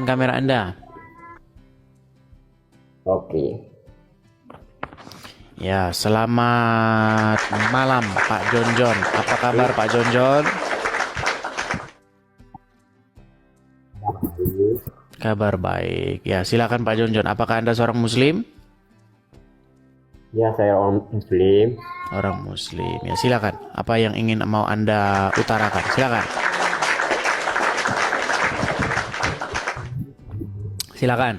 kamera Anda. Oke. Ya, selamat malam Pak Jonjon. Apa kabar Pak Jonjon? Kabar baik. Ya, silakan Pak Jonjon. Apakah Anda seorang Muslim? Ya, saya orang Muslim. Orang Muslim. Ya, silakan. Apa yang ingin mau Anda utarakan? Silakan. Silakan.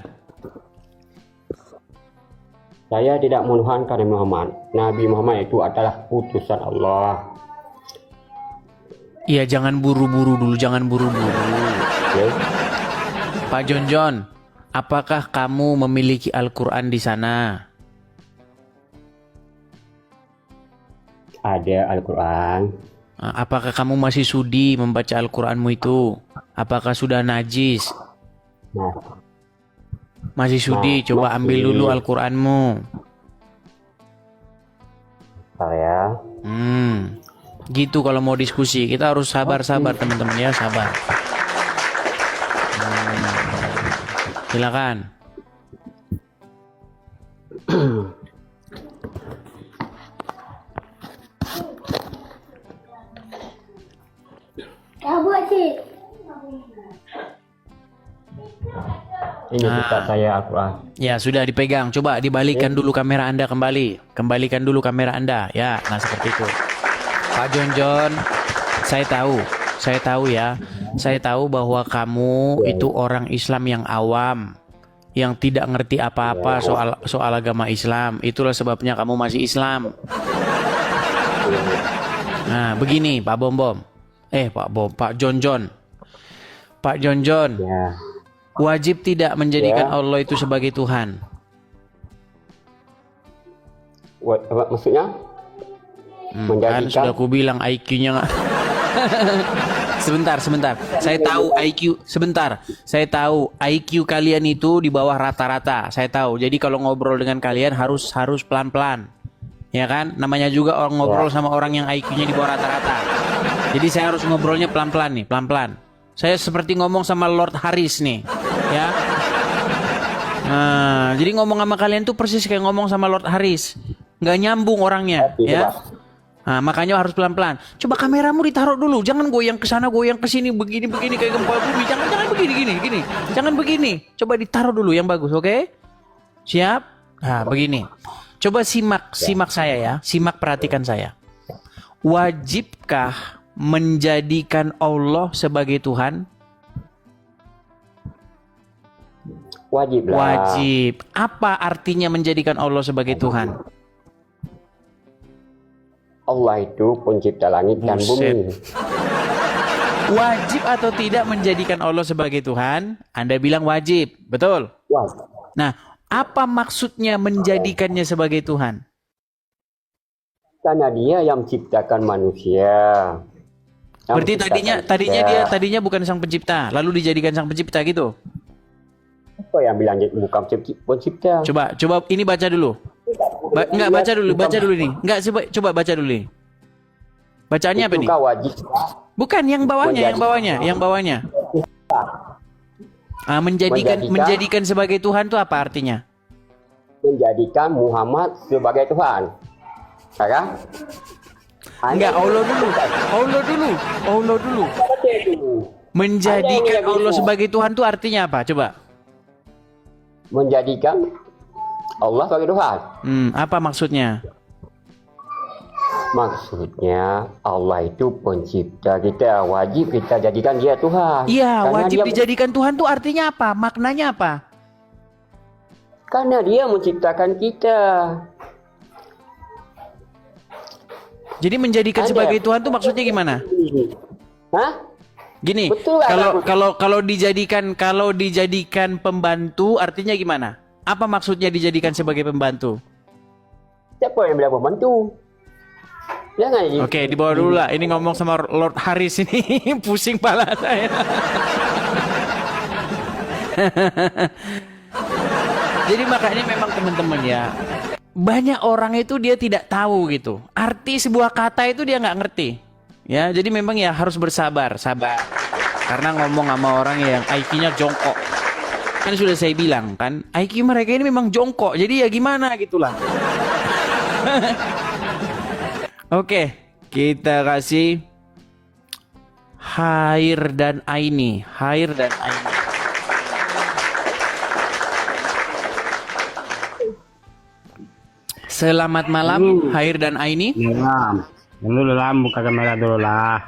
Saya tidak menuhankan Nabi Muhammad. Nabi Muhammad itu adalah utusan Allah. Iya, jangan buru-buru dulu, jangan buru-buru. Oke. Pak Jonjon, apakah kamu memiliki Al-Quran di sana? Ada Al-Quran. Apakah kamu masih sudi membaca Al-Quranmu itu? Apakah sudah najis? Nah, Masih sudi? Coba ambil dulu Al-Quranmu. saya Gitu kalau mau diskusi. Kita harus sabar-sabar teman-teman ya, sabar. Silakan. ini kitab saya Al-Quran. Ya, sudah dipegang. Coba dibalikan dulu kamera Anda kembali. Kembalikan dulu kamera Anda. Ya, nah seperti itu. Pak Jonjon, saya tahu ya. Saya tahu bahwa kamu itu orang Islam yang awam, yang tidak ngerti apa-apa soal agama Islam. Itulah sebabnya kamu masih Islam. Nah, begini Pak Bom. Pak Jonjon. Pak Jonjon. Ya. Wajib tidak menjadikan Allah itu sebagai Tuhan. Apa maksudnya? Kan sudah aku bilang IQ-nya nggak. Sebentar. Saya tahu IQ. Sebentar. Saya tahu IQ kalian itu di bawah rata-rata. Saya tahu. Jadi kalau ngobrol dengan kalian harus pelan-pelan. Ya kan? Namanya juga orang ngobrol sama orang yang IQ-nya di bawah rata-rata. Jadi saya harus ngobrolnya pelan-pelan nih, pelan-pelan. Saya seperti ngomong sama Lord Harris nih, ya. Nah, jadi ngomong sama kalian tuh persis kayak ngomong sama Lord Harris, nggak nyambung orangnya, ya. Nah, makanya harus pelan-pelan. Coba kameramu ditaruh dulu, jangan goyang ke sana, goyang ke sini, begini kayak gempa bumi. Jangan begini. Jangan begini. Coba ditaruh dulu yang bagus, oke? Siap? Nah, begini. Coba simak saya ya, perhatikan saya. Wajibkah menjadikan Allah sebagai Tuhan? Wajib lah. Wajib. Apa artinya menjadikan Allah sebagai Tuhan? Allah itu pencipta langit dan bumi. Wajib atau tidak menjadikan Allah sebagai Tuhan? Anda bilang wajib, betul? Wajib. Nah, apa maksudnya menjadikannya sebagai Tuhan? Karena dia yang menciptakan manusia. Berarti tadinya bukan sang pencipta, lalu dijadikan sang pencipta gitu. Apa yang bilang bukan pencipta? Coba ini baca dulu. Baca dulu nih. Coba baca dulu nih. Bacaannya apa nih? Wajib. Bukan yang bawahnya. Menjadikan sebagai Tuhan itu apa artinya? Menjadikan Muhammad sebagai Tuhan. Sekarang? Enggak, Allah dulu. Menjadikan Allah sebagai Tuhan itu artinya apa? Coba. Menjadikan Allah sebagai Tuhan. Apa maksudnya? Maksudnya Allah itu pencipta kita, wajib kita jadikan dia Tuhan. Iya, wajib dijadikan Tuhan itu artinya apa? Maknanya apa? Karena dia menciptakan kita. Jadi menjadikan sebagai Tuhan tuh maksudnya gimana? Hah? Gini, kalau dijadikan pembantu artinya gimana? Apa maksudnya dijadikan sebagai pembantu? Siapa yang bilang pembantu? Jangan. Oke, dibawa dulu lah. Ini ngomong sama Lord Harris ini pusing pala saya. Jadi makanya memang teman-teman ya, banyak orang itu dia tidak tahu gitu. Arti sebuah kata itu dia nggak ngerti. Ya, jadi memang ya harus sabar. Karena ngomong sama orang yang IQ-nya jongkok. Kan sudah saya bilang kan, IQ mereka ini memang jongkok. Jadi ya gimana gitulah. Oke, kita kasih Hair dan Aini. Hair dan Aini. Selamat malam, Hair dan Aini. Ya, dulu lah, buka kamera dulu lah.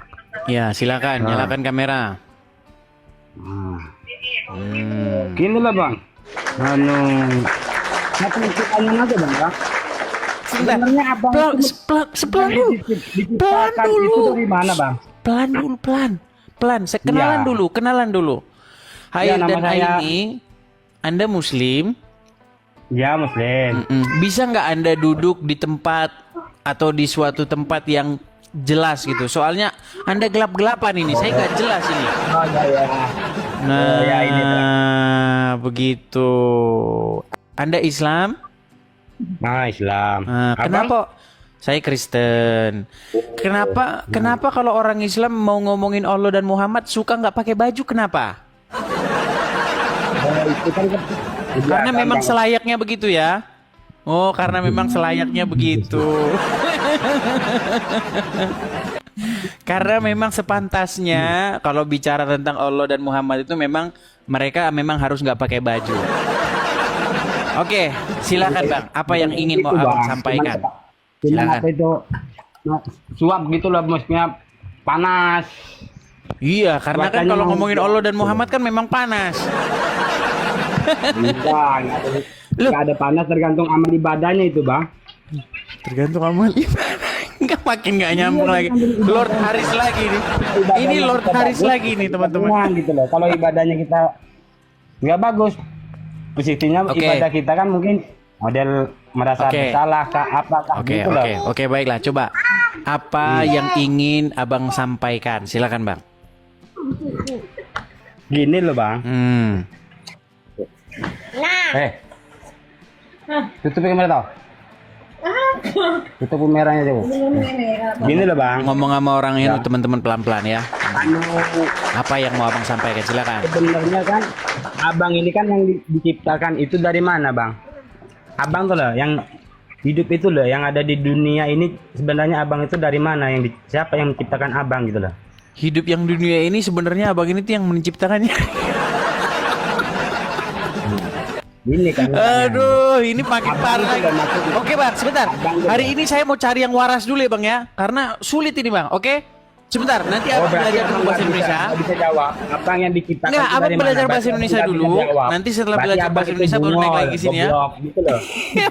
Ya, silakan, nyalakan kamera. Gini lah bang, satu pertanyaan aja bang ya. Sebentar, Sebenarnya abang pelan dulu. Pelan dulu. itu dari mana bang? Pelan dulu, pelan. Kenalan Iya. dulu, kenalan dulu. Hair nama dan saya- Aini, Anda Muslim? Ya muslim. Bisa nggak Anda duduk di tempat atau di suatu tempat yang jelas gitu? Soalnya Anda gelap-gelapan ini, saya nggak jelas ini. Oh ya. Nah, ya, ini, begitu. Anda Islam? Nah Islam. Nah, Abang? kenapa? Saya Kristen. Kenapa kalau orang Islam mau ngomongin Allah dan Muhammad suka nggak pakai baju? Kenapa? Itu kan Karena memang selayaknya begitu ya. Oh, karena memang selayaknya begitu. Karena memang sepantasnya kalau bicara tentang Allah dan Muhammad itu memang mereka memang harus nggak pakai baju. Oke, silakan Bang. Apa yang ingin mau Itu, Abang Bang. sampaikan? Cuman Silakan. apa itu? Nah, suap gitu lah maksudnya panas. Iya, karena kan Cuacanya kalau mau- ngomongin Allah dan Muhammad kan memang panas. Nggak ada panas tergantung amal ibadahnya itu bang. Tergantung amal ibadah. Nggak makin nggak nyambung lagi. Lord Haris lagi nih. Ini Lord Haris lagi nih teman-teman. Gitu loh. Kalau ibadahnya kita nggak bagus, positifnya Oke. ibadah kita kan mungkin model merasa Oke. bersalah kah apakah Oke, gitu loh. oke, baiklah. Coba apa yang ingin Abang sampaikan? Silakan Bang. Gini loh bang. Tutup kamera tau. Tutup kameranya tuh. Gini loh bang. Ngomong sama orang ini teman-teman pelan-pelan ya. Anu, Apa yang mau Abang sampaikan? Silakan. sebenarnya kan abang ini kan yang diciptakan itu dari mana bang? Abang tuh loh yang hidup itu loh yang ada di dunia ini sebenarnya abang itu dari mana siapa yang menciptakan abang gitu loh? Hidup yang dunia ini sebenarnya Abang ini tuh yang menciptakannya. Ini kan. Aduh, ini makin Abang parah itu lagi. udah masuk. Oke Bang, sebentar. Abang itu Hari ini saya mau cari yang waras dulu ya Bang ya. Karena sulit ini Bang, oke? Sebentar, nanti Abang belajar dulu bahasa Indonesia. Nggak bisa jawab. Abang yang diciptakan. Enggak, itu Abang dari belajar mana? bahasa Indonesia Berarti dulu. abang bisa jawab. Nanti setelah Berarti belajar abang bahasa itu Indonesia baru naik bungol, lagi sini ya. goblok, gitu loh.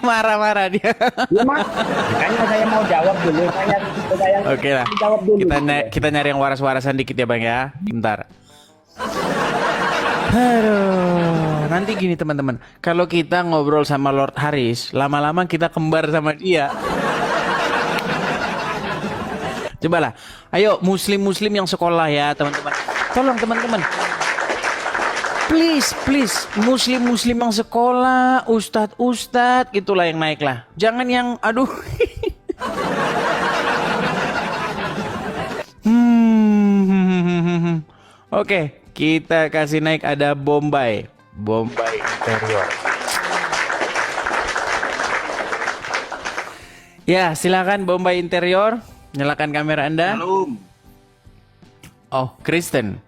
Marah-marah dia. Iya mas, makanya saya mau jawab dulu. Saya Oke lah. jawab dulu. Kita nyari yang waras-warasan dikit ya Bang ya. Bentar. Aduh, nanti gini teman-teman. Kalau kita ngobrol sama Lord Haris, lama-lama kita kembar sama dia. Cobalah. Ayo muslim-muslim yang sekolah ya teman-teman. Tolong teman-teman. Please, muslim-muslim yang sekolah, ustadz gitulah yang naik lah. Jangan yang aduh. Oke, kita kasih naik ada Bombay interior. Ya, silakan Bombay interior, nyalakan kamera Anda. Oh, Kristen.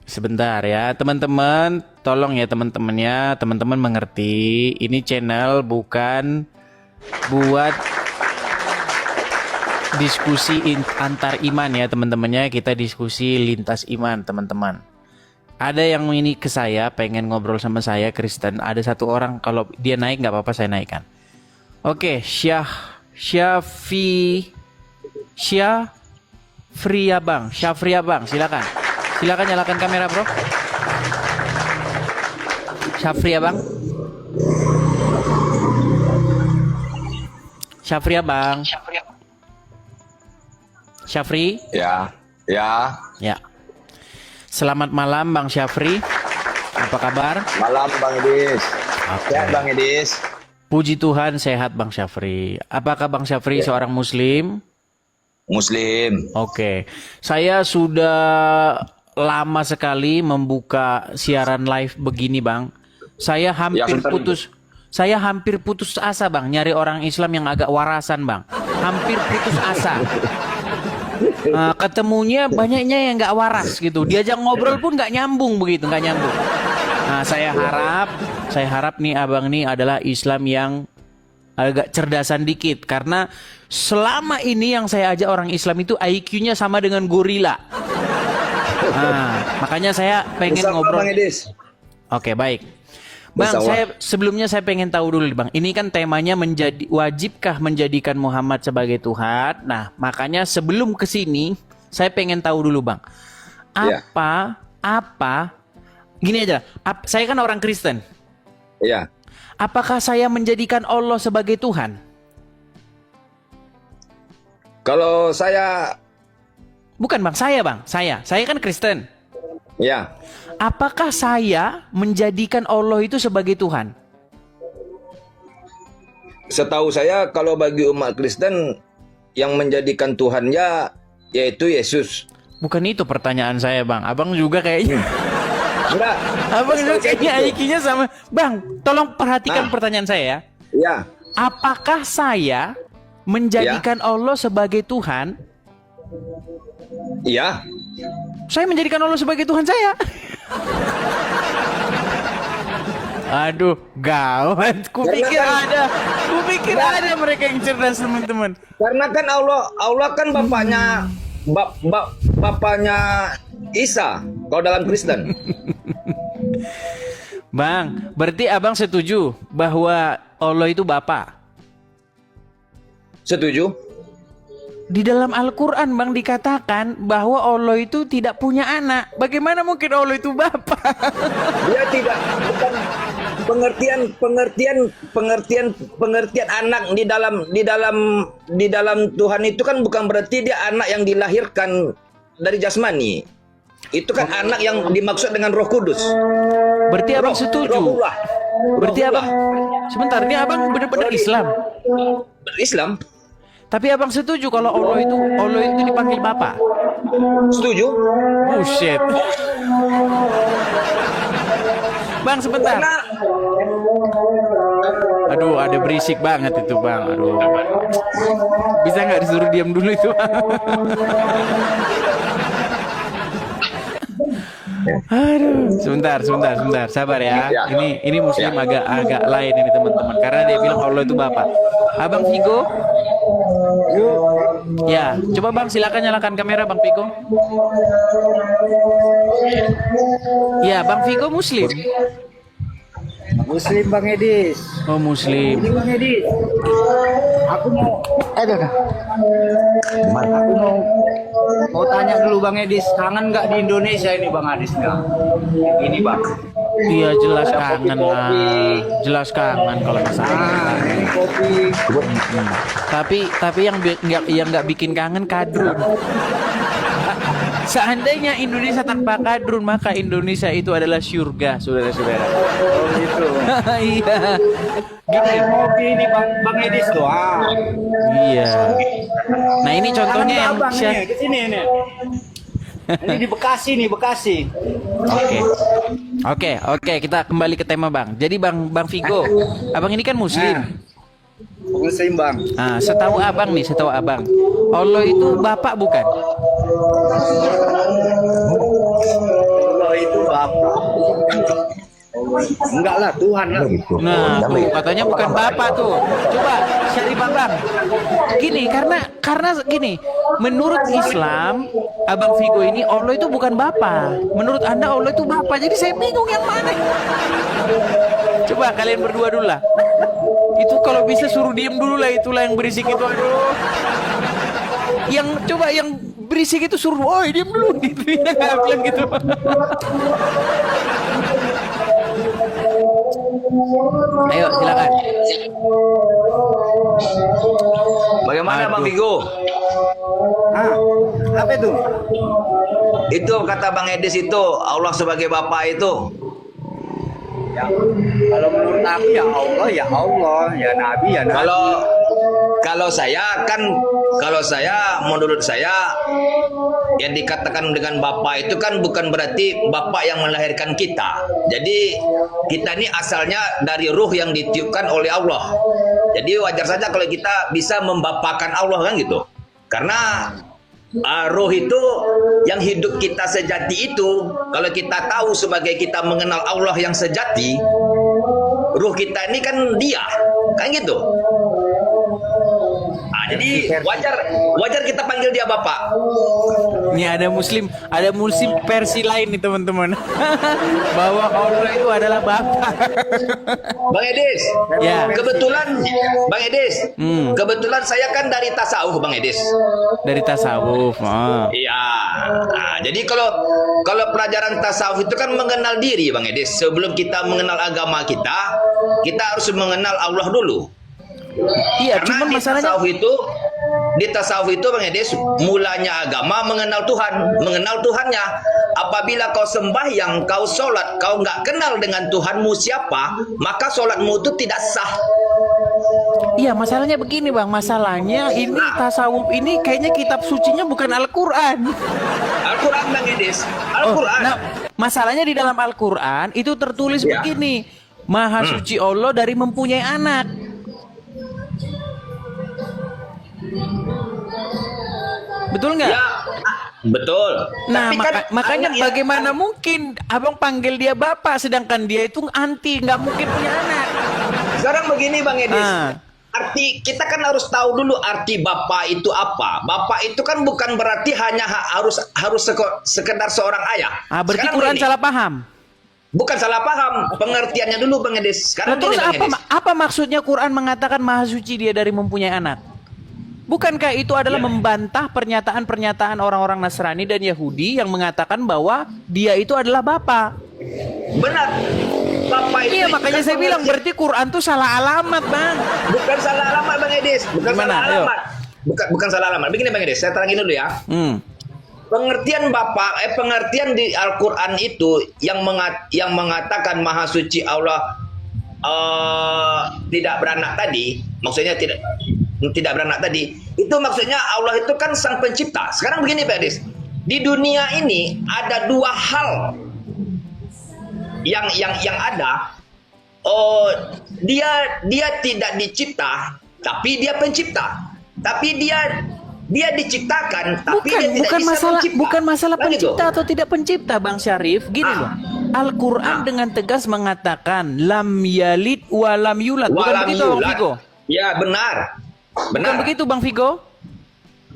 Sebentar ya, teman-teman, tolong ya teman-teman mengerti, ini channel bukan buat diskusi antar iman ya teman-temannya, kita diskusi lintas iman teman-teman. Ada yang ini ke saya pengen ngobrol sama saya Kristen, ada satu orang kalau dia naik nggak apa-apa saya naikkan. Oke, Syafria Bang, silakan nyalakan kamera bro. Syafria Bang. Syafri? Ya. Ya. Selamat malam Bang Syafri. Apa kabar? Malam Bang Edis. Oke. Ya Bang Edis. Puji Tuhan sehat Bang Syafri. Apakah Bang Syafri seorang muslim? Muslim. Oke. Saya sudah lama sekali membuka siaran live begini, Bang. Saya hampir sebentar. putus asa, Bang, nyari orang Islam yang agak warasan, Bang. Hampir putus asa. Ketemunya banyaknya yang nggak waras gitu. Diajak ngobrol pun nggak nyambung begitu, nggak nyambung. Nah, saya harap nih abang nih adalah Islam yang agak cerdasan dikit, karena selama ini yang saya ajak orang Islam itu IQ-nya sama dengan gorila. Makanya saya pengen Sama ngobrol. Bang Edis. Oke, baik. Bang, Bersama. sebelumnya saya pengen tahu dulu, Bang. Ini kan temanya wajibkah menjadikan Muhammad sebagai Tuhan? Nah, makanya sebelum ke sini saya pengen tahu dulu, Bang. Iya. Gini aja. Saya kan orang Kristen. Iya. Apakah saya menjadikan Allah sebagai Tuhan? Kalau saya, Bukan, Bang. Saya kan Kristen. ya, Apakah saya menjadikan Allah itu sebagai Tuhan? setahu saya kalau bagi umat Kristen yang menjadikan Tuhannya yaitu Yesus. Bukan itu pertanyaan saya, Bang. Abang juga kayaknya. Enggak. Abang juga kayaknya Gitu. IQ-nya sama. Bang, tolong perhatikan pertanyaan saya ya. Ya, Apakah saya menjadikan Allah sebagai Tuhan? iya. Saya menjadikan Allah sebagai Tuhan saya. Aduh, gawat. Kupikir ada mereka yang cerdas, teman-teman. Karena kan Allah kan bapaknya bapaknya Isa kalau dalam Kristen. Bang, berarti abang setuju bahwa Allah itu Bapa? Setuju? Di dalam Al-Quran, Bang, dikatakan bahwa Allah itu tidak punya anak. Bagaimana mungkin Allah itu Bapa? Dia tidak, bukan pengertian anak di dalam Tuhan itu kan bukan berarti dia anak yang dilahirkan dari jasmani. Itu kan anak yang dimaksud dengan Roh Kudus. Berarti abang setuju? Rohullah. Berarti abang, sebentar, ini abang benar-benar Islam. Islam. Tapi abang setuju kalau Allah itu dipanggil Bapa? Setuju? Buset. Bang, sebentar. Karena Aduh, ada berisik banget itu, Bang. Aduh. Bisa nggak disuruh diam dulu itu, Bang? Aduh, sebentar, sabar ya. Ya. Ini Muslim agak lain ini, teman-teman, karena dia bilang Allah itu Bapa. Abang Vigo, ya, coba Bang silakan nyalakan kamera, Bang Vigo. Ya, Bang Vigo Muslim. Muslim Bang Edis. Oh, Muslim. Ini Bang Edis. Aku mau mau tanya dulu Bang Edis, kangen nggak di Indonesia ini Bang Edis nggak? Ini Bang. Iya, jelas kangen lah. Jelas kangen kalau misalnya. Ini kopi. Tapi yang nggak bikin kangen kadrun. Seandainya Indonesia tanpa kadrun, maka Indonesia itu adalah surga, saudara-saudara. Oh gitu. Iya. Gini kopi ini Bang Edis doang. Iya. Nah, ini contohnya yang Abang ini ke sini ini. Ini di Bekasi nih, Bekasi. Oke, kita kembali ke tema, Bang. Jadi Bang Vigo, Abang ini kan Muslim. Muslim Bang. Nah, setahu Abang, Allah itu Bapak bukan? Allah itu Bapak. Enggak lah, Tuhan lah. Nah, tuh, katanya bukan Bapak tuh. Coba cari Bang. Gini, karena gini, menurut Islam, Abang Vigo ini Allah itu bukan Bapak. Menurut Anda Allah itu Bapak. Jadi saya bingung yang mana. Coba kalian berdua dulu lah. Itu kalau bisa suruh diem dulu lah, itulah yang berisik itu, aduh. Yang berisik itu suruh, "Oi, diem dulu." Gitu. Dia nggak bilang gitu. Ayo, silakan. bagaimana Aduh. Bang Vigo? Apa itu? Itu kata Bang Edis itu Allah sebagai Bapa itu. Ya, kalau menurut aku ya Allah, ya Nabi, ya Nabi. kalau saya menurut saya yang dikatakan dengan bapak itu kan bukan berarti bapak yang melahirkan kita. Jadi kita ini asalnya dari ruh yang ditiupkan oleh Allah. Jadi wajar saja kalau kita bisa membapakan Allah kan gitu. Karena ruh itu yang hidup kita sejati itu, kalau kita tahu sebagai kita mengenal Allah yang sejati, ruh kita ini kan dia, kan gitu. Jadi wajar kita panggil dia bapak. Ini ada muslim versi lain nih teman-teman. Bahwa Allah itu adalah Bapa. Bang Edis, Ya. kebetulan Bang Edis, kebetulan saya kan dari tasawuf Bang Edis. Dari tasawuf. Oh. Iya. Nah, jadi kalau pelajaran tasawuf itu kan mengenal diri Bang Edis. Sebelum kita mengenal agama kita harus mengenal Allah dulu. Iya, Karena cuman masalahnya di tasawuf itu Bang Edis, mulanya agama mengenal Tuhan, mengenal Tuhannya. Apabila kau sembahyang, kau sholat, kau nggak kenal dengan Tuhanmu siapa, maka sholatmu itu tidak sah. iya, masalahnya begini Bang, masalahnya ini tasawuf ini kayaknya kitab sucinya bukan Al-Qur'an. Al-Quran Bang Edis, Oh, Al-Quran. nah, masalahnya di dalam Al-Qur'an itu tertulis Ya. begini, Maha suci Allah dari mempunyai anak. Betul nggak? Ya, betul. Nah, Tapi kan makanya anak yang- bagaimana mungkin abang panggil dia bapak, sedangkan dia itu anti, nggak mungkin punya anak. Sekarang begini Bang Edis, Ah. arti kita kan harus tahu dulu arti bapak itu apa. Bapak itu kan bukan berarti hanya harus sekedar seorang ayah. Berarti Sekarang Quran begini, salah paham. bukan salah paham, pengertiannya dulu Bang Nah, Edis. Sekarang terus gini, Bang Edis. apa maksudnya Quran mengatakan maha suci dia dari mempunyai anak? Bukankah itu adalah Ya. membantah pernyataan-pernyataan orang-orang Nasrani dan Yahudi yang mengatakan bahwa dia itu adalah Bapa? Benar. Bapak itu Iya, makanya kan saya bilang berarti Quran tuh salah alamat, Bang. bukan salah alamat Bang Edis, bukan Gimana? salah Ayo. alamat. Bukan salah alamat. Begini Bang Edis, saya terangin dulu ya. Pengertian pengertian di Al-Qur'an itu yang mengatakan maha suci Allah tidak beranak tadi, maksudnya tidak beranak tadi, itu maksudnya Allah itu kan sang pencipta. Sekarang begini Pak Edis, di dunia ini ada dua hal yang ada. Dia tidak dicipta, tapi dia pencipta. Tapi dia diciptakan, tapi dia tidak bisa mencipta. Bukan masalah Kan gitu? pencipta atau tidak pencipta, Bang Syarif. Gini loh, Al-Quran dengan tegas mengatakan lam yalid wa lam yulad. Bukan Walam begitu, Bang yulad. Vigo? Ya benar. Bukan begitu, Bang Vigo?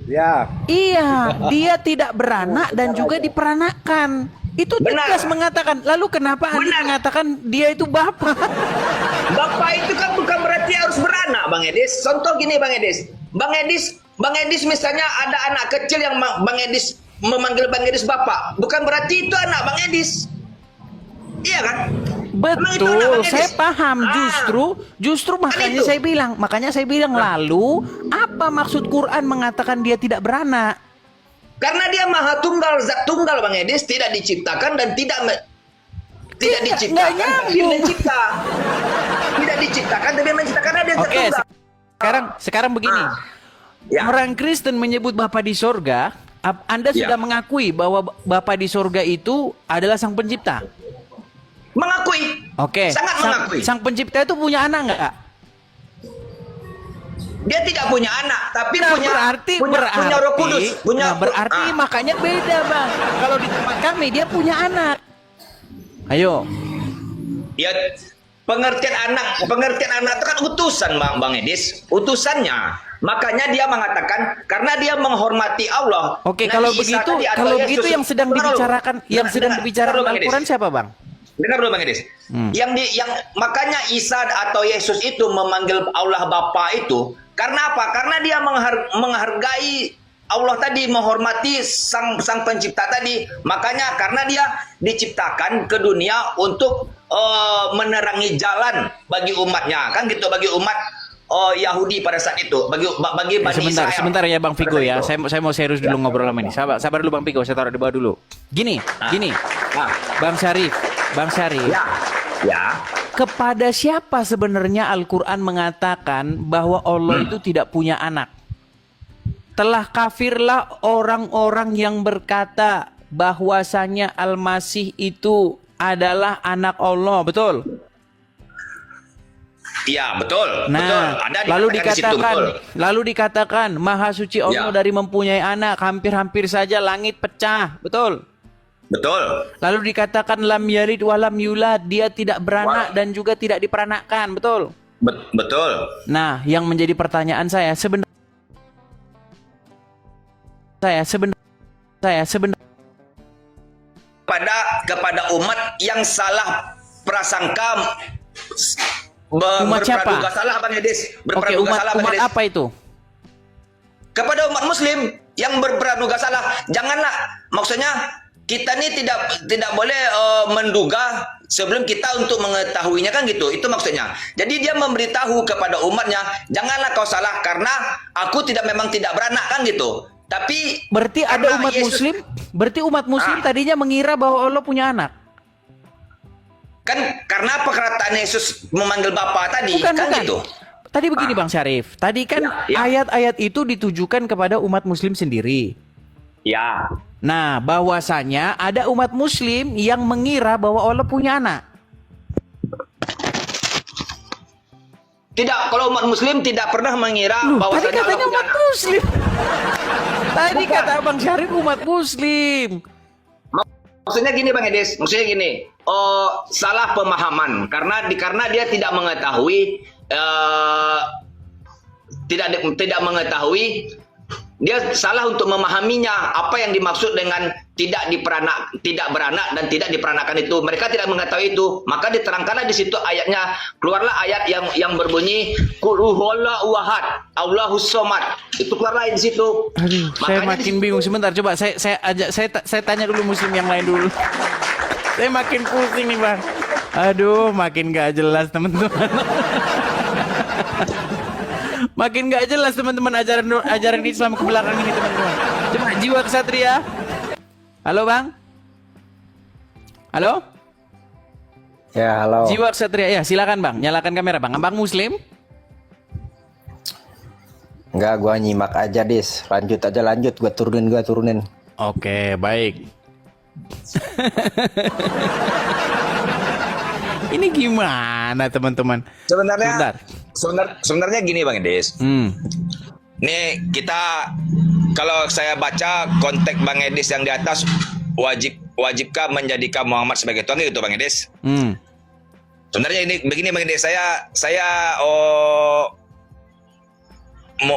Ya. Iya, dia tidak beranak dan juga diperanakkan. Itu Benar. tegas mengatakan. Lalu kenapa Anda Benar. mengatakan dia itu bapak? Bapak itu kan bukan berarti harus beranak, Bang Edis. Contoh gini, Bang Edis. Bang Edis misalnya ada anak kecil yang Bang Edis memanggil Bang Edis bapak. Bukan berarti itu anak Bang Edis. Iya kan? Emang itu anak Betul, Bang Edis? saya paham. Justru itu. makanya saya bilang lalu apa maksud Quran mengatakan dia tidak beranak? Karena dia maha tunggal, zat tunggal Bang Edis, tidak diciptakan dan tidak diciptakan, nggak nyambung. mencipta. Tidak diciptakan tapi menciptakan, karena dia zat Oke, tunggal. sekarang begini. Ya. Orang Kristen menyebut Bapa di sorga. Anda sudah Ya. mengakui bahwa Bapa di sorga itu adalah sang pencipta. Mengakui. Oke. Sangat mengakui. Sang pencipta itu punya anak nggak? Dia tidak punya anak, tapi Nah, punya berarti Roh Kudus. berarti makanya beda, Bang. Kalau di tempat kami dia punya anak. Ayo. Ya, pengertian anak itu kan utusan Bang Edis, utusannya. Makanya dia mengatakan karena dia menghormati Allah. Oke, Nabi kalau Isa begitu tadi atau Yesus- yang sedang Dengar dulu. dibicarakan Dengar dulu, Bang Edis. Al-Quran siapa, Bang? Dengar dulu Bang Edis. Yang makanya Isa atau Yesus itu memanggil Allah Bapa itu karena apa? Karena dia menghargai Allah tadi, menghormati sang pencipta tadi. Makanya karena dia diciptakan ke dunia untuk menerangi jalan bagi umatnya. Kan gitu, bagi umat Yahudi pada saat itu, bagi Bani Israel. Sebentar ya Bang Vigo ya. Pada saat itu. Saya mau serius dulu ngobrol sama ini. Sabar dulu Bang Vigo, saya taruh di bawah dulu. Gini. Nah. Bang Syarif. Ya. kepada siapa sebenarnya Al-Quran mengatakan bahwa Allah itu tidak punya anak? Telah kafirlah orang-orang yang berkata bahwasanya Al-Masih itu adalah anak Allah, betul? Iya, betul. Nah, betul. Ada lalu dikatakan Maha Suci Allah Ya. dari mempunyai anak, hampir-hampir saja langit pecah, betul? Betul. Lalu dikatakan lam yalid wa lam yulad, dia tidak beranak dan juga tidak diperanakkan, betul? Betul. Nah, yang menjadi pertanyaan saya sebenarnya kepada umat yang salah prasangka Umat siapa? berpraduga salah, Bang Edis. Oke, Berpraduga salah, Bang umat Edis. apa itu? Kepada umat muslim yang berpraduga salah. Janganlah, maksudnya kita ini tidak boleh menduga sebelum kita untuk mengetahuinya, kan gitu. Itu maksudnya. Jadi dia memberitahu kepada umatnya, janganlah kau salah karena aku memang tidak beranak, kan gitu. Tapi Berarti ada karena umat Yesus- muslim, berarti umat muslim tadinya mengira bahwa Allah punya anak. kan karena perkataan Yesus memanggil Bapa tadi, Bukan, kan bukan. gitu. Tadi begini Bang Syarif, tadi kan Ya. ayat-ayat itu ditujukan kepada umat muslim sendiri. Ya. Nah, bahwasanya ada umat muslim yang mengira bahwa Allah punya anak. Tidak, kalau umat muslim tidak pernah mengira Tadi bahwasanya Allah katanya punya umat anak. muslim. Tadi kata Bang Syarif umat muslim. Maksudnya gini Bang Edis, maksudnya gini, salah pemahaman karena dia tidak mengetahui tidak mengetahui, dia salah untuk memahaminya apa yang dimaksud dengan tidak beranak dan tidak diperanakkan itu. Mereka tidak mengetahui itu, maka diterangkanlah di situ ayatnya, keluarlah ayat yang berbunyi qul huwallahu ahad Allahus somad. Itu keluarlah di situ. Aduh, saya Makanya makin bingung. Sebentar, coba saya tanya dulu muslim yang lain dulu. Saya makin pusing nih Bang. Aduh, makin gak jelas teman-teman. Makin gak jelas teman-teman ajaran Islam ke belakang ini teman-teman. Coba jiwa kesatria. Halo Bang. Halo. Ya, halo. Jiwa kesatria ya, silakan Bang. Nyalakan kamera Bang. Abang muslim? Enggak, gua nyimak aja, Dis. Lanjut. Gua turunin. Oke, baik. Ini gimana teman-teman? Sebenarnya gini Bang Edis. Nih kita, kalau saya baca konteks Bang Edis yang di atas, wajibkah menjadikan Muhammad sebagai Tuhan, gitu Bang Edis? Sebenarnya ini begini Bang Edis, saya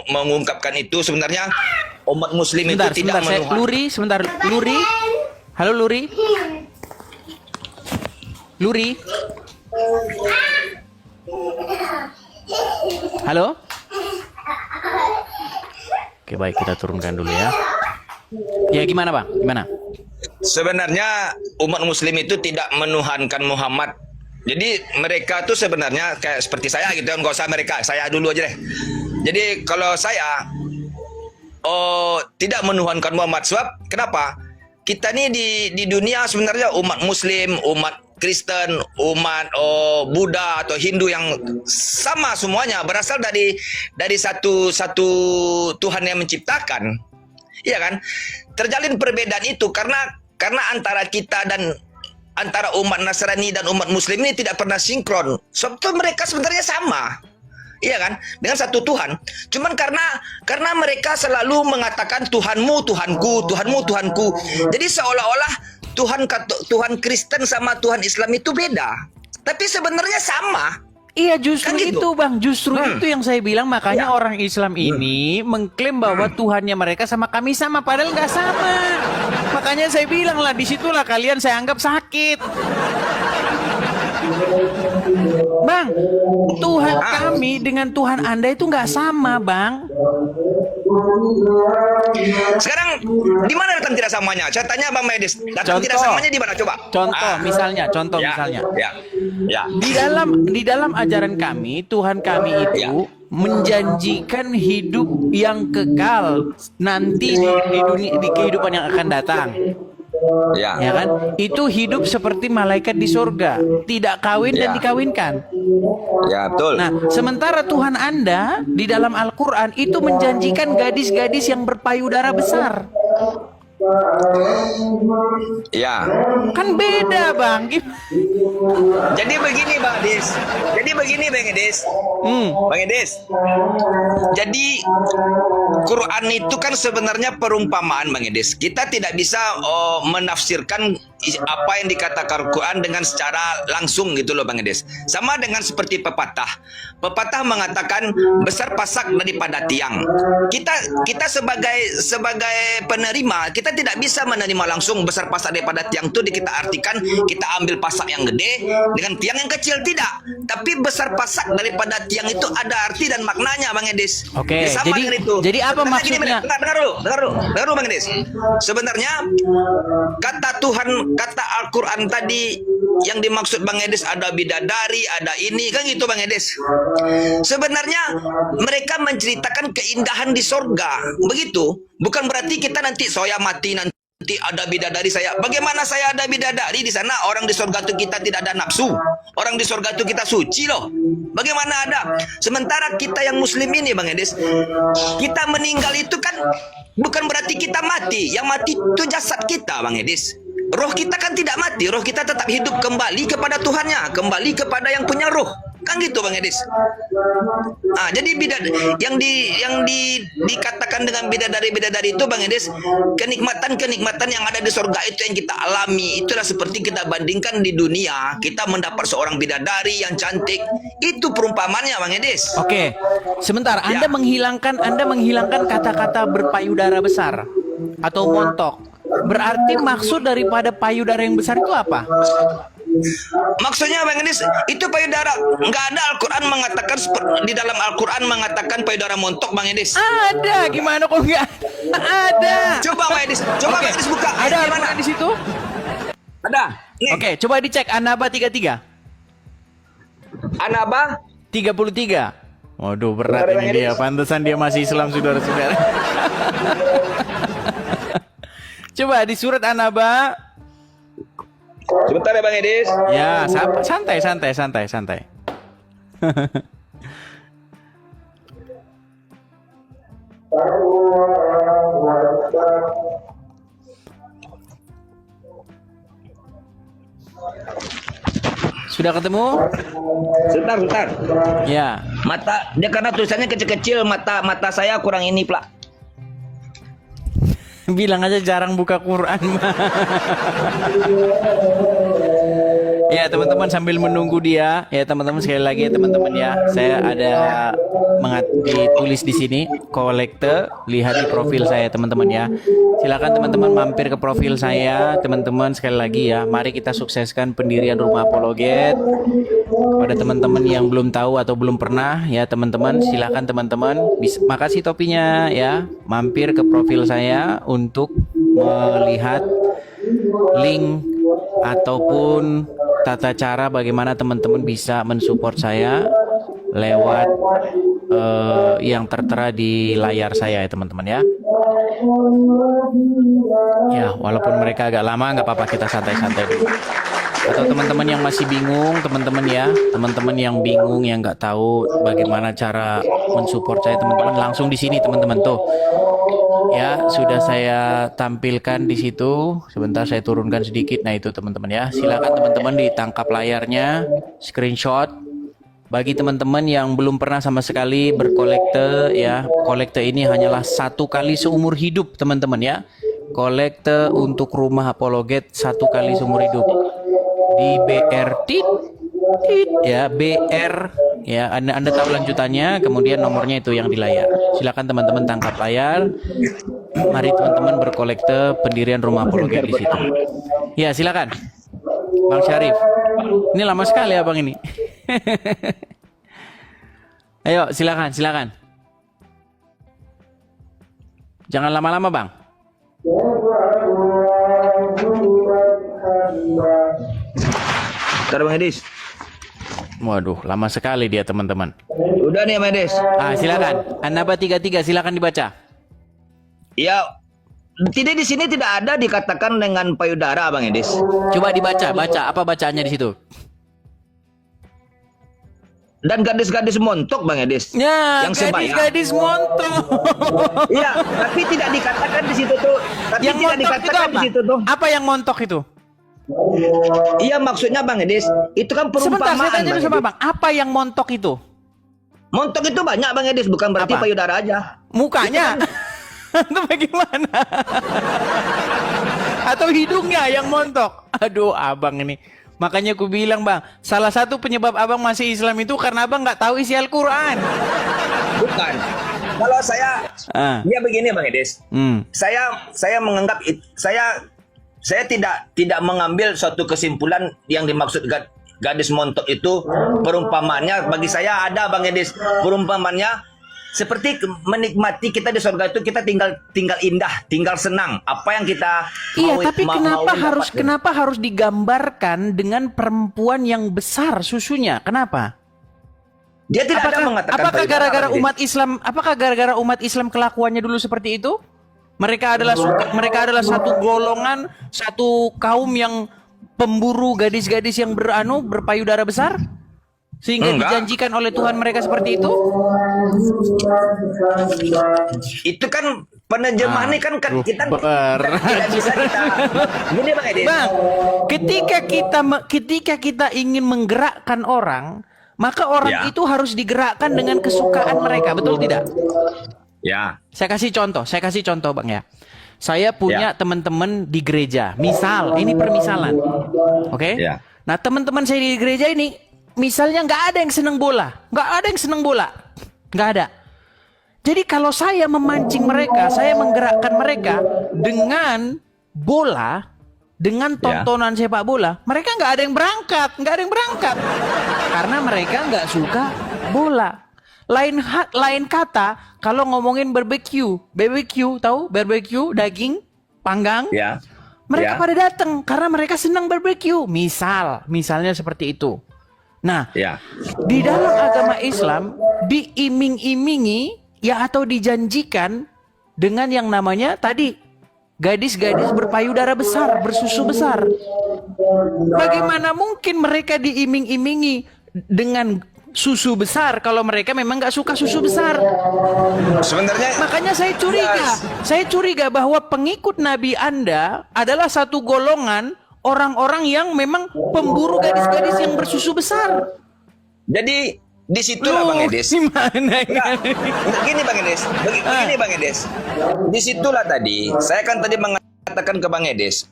mengungkapkan itu sebenarnya umat muslim Sebentar, itu tidak sebentar, Luri. Halo Luri. Luri. Halo. Oke, baik, kita turunkan dulu ya. Ya, gimana Bang? Gimana? Sebenarnya umat muslim itu tidak menuhankan Muhammad. Jadi mereka tuh sebenarnya kayak seperti saya gitu kan, gak usah mereka, saya dulu aja deh. Jadi kalau saya tidak menuhankan Muhammad, sebab kenapa? Kita nih di dunia sebenarnya umat muslim, umat Kristen, umat Buddha atau Hindu yang sama semuanya berasal dari satu Tuhan yang menciptakan. Iya kan? Terjalin perbedaan itu karena antara kita dan antara umat Nasrani dan umat Muslim ini tidak pernah sinkron. Sebab mereka sebenarnya sama. Iya kan? Dengan satu Tuhan. Cuman karena mereka selalu mengatakan Tuhanmu, Tuhanku, Tuhanmu, Tuhanku. Jadi seolah-olah Tuhan Kristen sama Tuhan Islam itu beda. Tapi sebenarnya sama. Iya, justru Kan gitu. itu Bang, justru itu yang saya bilang, makanya orang Islam ini mengklaim bahwa Tuhannya mereka sama kami sama, padahal nggak sama. Makanya saya bilang lah, disitulah kalian saya anggap sakit. Bang, Tuhan kami dengan Tuhan Anda itu nggak sama, Bang. Sekarang di mana datang tidak samanya? Saya tanya Bang Medis, datang tidak Contoh. samanya di mana coba? Contoh, misalnya. Di dalam ajaran kami, Tuhan kami itu menjanjikan hidup yang kekal nanti di dunia, di kehidupan yang akan datang. Ya. Ya kan? Itu hidup seperti malaikat di surga, tidak kawin dan Ya. dikawinkan. Ya, betul. Nah, sementara Tuhan Anda di dalam Al-Quran itu menjanjikan gadis-gadis yang berpayudara besar. Ya. Kan beda, Bang. Jadi begini Bang Edis. Bang Edis. Bang Edis. Jadi Quran itu kan sebenarnya perumpamaan Bang Edis. Kita tidak bisa menafsirkan apa yang dikatakan Quran dengan secara langsung gitu loh Bang Edis. Sama dengan seperti pepatah. Pepatah mengatakan besar pasak daripada tiang. Kita sebagai penerima, kita tidak bisa menerima langsung besar pasak daripada tiang itu kita artikan kita ambil pasak yang gede dengan tiang yang kecil, tidak. Tapi besar pasak daripada tiang itu ada arti dan maknanya Bang Edis. Oke, Ya, sama jadi- dengan itu. jadi apa Sebenarnya gini, maksudnya? dengar dulu Bang Edis. Sebenarnya kata Tuhan, kata Al-Quran tadi yang dimaksud Bang Edis ada bidadari, ada ini kan gitu Bang Edis. Sebenarnya mereka menceritakan keindahan di sorga, begitu. Bukan berarti kita nanti saya mati nanti ada bidadari saya. Bagaimana saya ada bidadari di sana? Orang di sorga itu kita tidak ada nafsu. Orang di sorga itu kita suci loh. Bagaimana ada? Sementara kita yang muslim ini Bang Edis, kita meninggal itu kan bukan berarti kita mati. Yang mati itu jasad kita Bang Edis. Roh kita kan tidak mati, roh kita tetap hidup kembali kepada Tuhannya, kembali kepada yang punya roh. Kan gitu Bang Edis. Nah, jadi dikatakan dengan bidadari itu Bang Edis, kenikmatan yang ada di surga itu yang kita alami. Itulah seperti kita bandingkan di dunia, kita mendapat seorang bidadari yang cantik. Itu perumpamannya Bang Edis. Oke, sebentar. Ya. Anda menghilangkan kata-kata berpayudara besar atau montok. Berarti maksud daripada payudara yang besar itu apa? Maksudnya Bang Edis, itu payudara. Enggak ada Al-Quran mengatakan, di dalam Al-Quran mengatakan payudara montok Bang Edis. Ada, gimana kok nggak ada? Coba Bang Edis, Oke, Bang Edis buka. ada Di mana? Al-Quran di situ? Ada. Nih, Oke, coba dicek An-Naba 33. An-Naba 33. Waduh, berat Bentar, ini Bang dia. Edis. Pantesan dia masih Islam, saudara-saudara. Coba di surat An-Naba. sebentar ya Bang Edis. Ya, santai. Sudah ketemu? Sebentar. Ya. Mata dia karena tulisannya kecil-kecil, mata saya kurang ini, Plak. Bilang aja jarang buka Quran. Ya teman-teman, sambil menunggu dia, ya teman-teman, sekali lagi ya teman-teman ya, saya ada ditulis di sini kolektor, lihat di profil saya teman-teman ya. Silakan teman-teman mampir ke profil saya teman-teman, sekali lagi ya. Mari kita sukseskan pendirian Rumah Apologet. Pada teman-teman yang belum tahu atau belum pernah ya teman-teman, silakan teman-teman, makasih topinya ya, mampir ke profil saya untuk melihat link ataupun tata cara bagaimana teman-teman bisa mensupport saya lewat yang tertera di layar saya ya teman-teman ya. Ya, walaupun mereka agak lama nggak apa-apa, kita santai-santai dulu. Atau teman-teman yang masih bingung, teman-teman ya, teman-teman yang bingung, yang nggak tahu bagaimana cara mensupport saya, teman-teman, langsung di sini teman-teman tuh. Ya, sudah saya tampilkan di situ. Sebentar saya turunkan sedikit. Nah, itu teman-teman ya. Silakan teman-teman ditangkap layarnya, screenshot. Bagi teman-teman yang belum pernah sama sekali berkolekte ya, kolekte ini hanyalah satu kali seumur hidup teman-teman ya. Kolekte untuk Rumah Apologet satu kali seumur hidup. Di BR tit ya, BR ya, Anda tahu lanjutannya, kemudian nomornya itu yang di layar. Silakan teman-teman tangkap layar. Mari teman-teman berkolekte pendirian Rumah Apologet di situ. Ya, silakan. Bang Syarif. Ini lama sekali ya Bang ini. Ayo, silakan. Jangan lama-lama, Bang. Bentar Bang Edis. Waduh, lama sekali dia teman-teman. Udah nih Bang Edis. Silakan. An-Naba 33, silakan dibaca. Ya, Tidak, di sini tidak ada dikatakan dengan payudara, Bang Edis. Coba baca apa bacaannya di situ? Dan gadis-gadis montok, Bang Edis. Ya, yang sembahyang. gadis-gadis montok. Iya, tapi tidak dikatakan di situ tuh. Tapi Yang tidak montok itu dikatakan apa? di situ tuh. Apa yang montok itu? Iya, maksudnya Bang Edis, itu kan Sebentar, perumpamaan. saya tanya dulu Bang sama Edis. Bang. Apa yang montok itu? Montok itu banyak, Bang Edis, bukan berarti Apa? payudara aja. Mukanya? Itu bagaimana? Atau hidungnya yang montok? Aduh, abang ini. Makanya aku bilang, Bang, salah satu penyebab abang masih Islam itu karena abang nggak tahu isi Al-Quran. Bukan. Kalau saya, ya begini, Bang Edis. Saya menganggap saya tidak mengambil suatu kesimpulan yang dimaksud gadis montok itu perumpamaannya. Bagi saya ada, Bang Edis, perumpamaannya seperti menikmati kita di surga itu kita tinggal indah, tinggal senang. Apa yang kita Iya, mau, tapi mau kenapa harus digambarkan dengan perempuan yang besar susunya? Kenapa? Dia tidak ada mengatakan apakah payudara, gara-gara Bang Edis. umat Islam kelakuannya dulu seperti itu? Mereka adalah satu golongan, satu kaum yang pemburu gadis-gadis yang berpayudara besar? Sehingga Enggak. dijanjikan oleh Tuhan mereka seperti itu? Itu kan penerjemahan ini kan kita tidak bisa kita. Gini, Bang Edis. Bang, ketika kita ingin menggerakkan orang, maka orang Ya. itu harus digerakkan dengan kesukaan mereka, betul tidak? Ya. Saya kasih contoh Bang ya. Saya punya teman-teman di gereja. Misal, ini permisalan. Oke? Ya. Nah, teman-teman saya di gereja ini, misalnya nggak ada yang seneng bola. Nggak ada. Jadi kalau saya memancing mereka, saya menggerakkan mereka dengan bola, dengan tontonan sepak bola, mereka nggak ada yang berangkat. Karena mereka nggak suka bola. Lain kata, kalau ngomongin BBQ, tahu BBQ daging panggang? Ya. Mereka Ya. pada datang karena mereka senang BBQ. Misalnya seperti itu. Nah, Ya. di dalam agama Islam diiming-imingi ya atau dijanjikan dengan yang namanya tadi gadis-gadis berpayudara besar, bersusu besar. Bagaimana mungkin mereka diiming-imingi dengan susu besar kalau mereka memang nggak suka susu besar? Sebenarnya Makanya saya curiga bahwa pengikut Nabi Anda adalah satu golongan orang-orang yang memang pemburu gadis-gadis yang bersusu besar. jadi disitulah Bang Edis. Gimana ini? Gini Bang Edis, begini Bang Edis. Disitulah tadi, saya kan tadi mengatakan ke Bang Edis,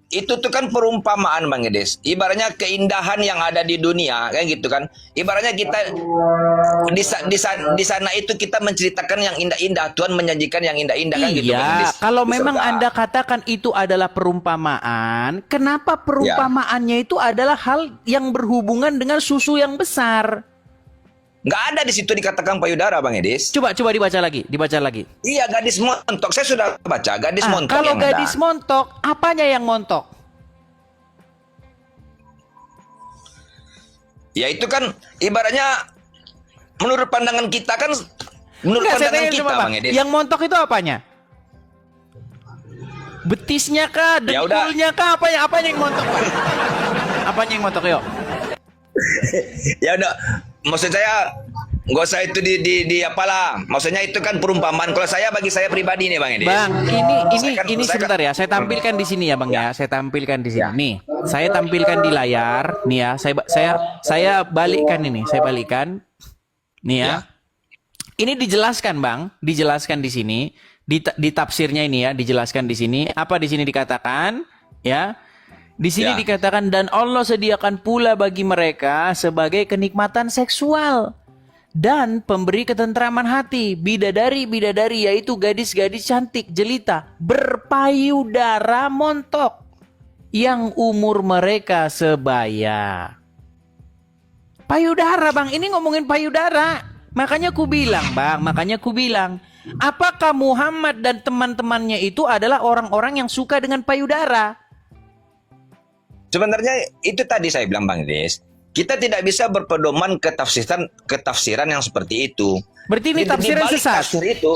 itu tuh kan perumpamaan Bang Edis. Ibaratnya keindahan yang ada di dunia, kayak gitu kan. Ibaratnya kita di sana itu kita menceritakan yang indah-indah, Tuhan menyajikan yang indah-indah kan gitu Bang Iya, Edis. kalau Di memang surga. Anda katakan itu adalah perumpamaan, kenapa perumpamaannya itu adalah hal yang berhubungan dengan susu yang besar? Nggak ada di situ dikatakan payudara Bang Edis. Coba dibaca lagi. Iya, gadis montok. Saya sudah baca gadis montok. Kalau yang gadis ada. montok, apanya yang montok? Ya itu kan ibaratnya menurut pandangan kita kan menurut Enggak, saya pandangan tanya kita cuma, Bang Edis. yang montok itu apanya? Betisnya kah, Ya udah. dengkulnya kah, apanya yang montok, Pak? Apanya yang montok, yuk? Ya udah, maksud saya nggak usah itu di apalah. Maksudnya itu kan perumpamaan. Kalau bagi saya pribadi nih Bang Edis. Bang, ini Saya sebentar ya. Saya tampilkan di sini ya, Bang ya. Saya tampilkan di sini. Nih, saya tampilkan di layar. Nih ya, saya balikkan ini. Saya balikkan. Nih ya. Ya. Ini dijelaskan, Bang. Dijelaskan di sini. Di tafsirnya ini ya, dijelaskan di sini. Apa di sini dikatakan? Ya. Di sini Ya. dikatakan dan Allah sediakan pula bagi mereka sebagai kenikmatan seksual dan pemberi ketentraman hati bidadari yaitu gadis-gadis cantik jelita berpayudara montok yang umur mereka sebaya. Payudara Bang, ini ngomongin payudara. Makanya ku bilang Bang, apakah Muhammad dan teman-temannya itu adalah orang-orang yang suka dengan payudara? Sebenarnya itu tadi saya bilang Bang Edis. Kita tidak bisa berpedoman ke tafsiran yang seperti itu. Berarti ini Di tafsiran balik sesat. Tafsir itu,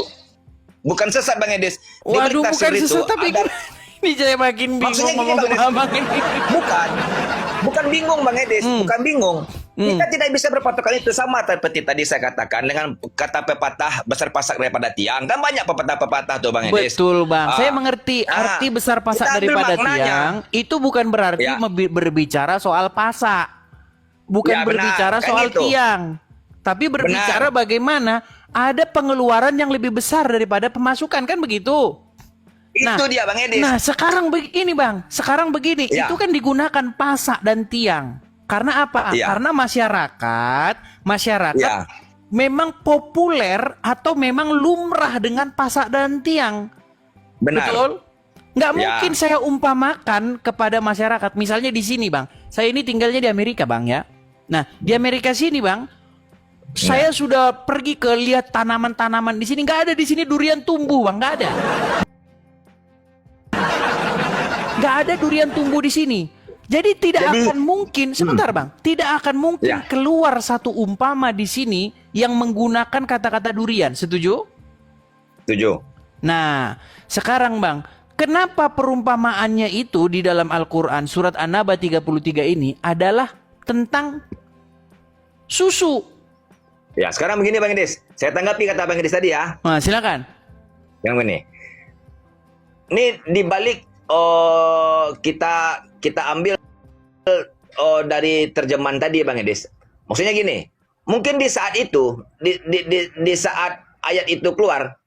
Bukan sesat Bang Edis. Di Waduh, balik bukan tafsir itu sesat tapi ada- ini saya makin bingung Maksudnya gini, ngomong Bang sama Edis. abang ini. Bukan bingung Bang Edis, bukan bingung. Hmm. Kita tidak bisa berpatokan itu sama seperti tadi saya katakan dengan kata pepatah besar pasak daripada tiang. Kan banyak pepatah-pepatah tuh Bang Edis. Betul Bang, Ah. saya mengerti arti besar pasak Kita ambil daripada maknanya. tiang. Itu bukan berarti Ya. berbicara soal pasak. Bukan Ya, benar. berbicara Kan soal itu. tiang. Tapi berbicara bagaimana ada pengeluaran yang lebih besar daripada pemasukan, kan begitu? Itu dia Bang Edis. Nah, sekarang begini Bang, sekarang begini, Ya. itu kan digunakan pasak dan tiang. Karena apa? Ya. Karena masyarakat Ya. memang populer atau memang lumrah dengan pasak dan tiang. Benar. Betul? Nggak Ya. mungkin saya umpamakan kepada masyarakat. Misalnya di sini Bang, saya ini tinggalnya di Amerika Bang ya. Nah, di Amerika sini Bang, saya sudah pergi ke lihat tanaman-tanaman di sini. Nggak ada di sini durian tumbuh Bang, nggak ada. Nggak ada durian tumbuh di sini. Jadi tidak akan mungkin, sebentar Bang, tidak akan mungkin Ya. keluar satu umpama di sini yang menggunakan kata-kata durian. Setuju? Setuju. Nah, sekarang Bang, kenapa perumpamaannya itu di dalam Al-Quran surat An-Naba 33 ini adalah tentang susu? Ya, sekarang begini Bang Edis. Saya tanggapi kata Bang Edis tadi ya. Nah, silakan. Yang ini. Ini dibalik kita ambil dari terjemahan tadi Bang Edis. Maksudnya gini, mungkin di saat itu di saat ayat itu keluar,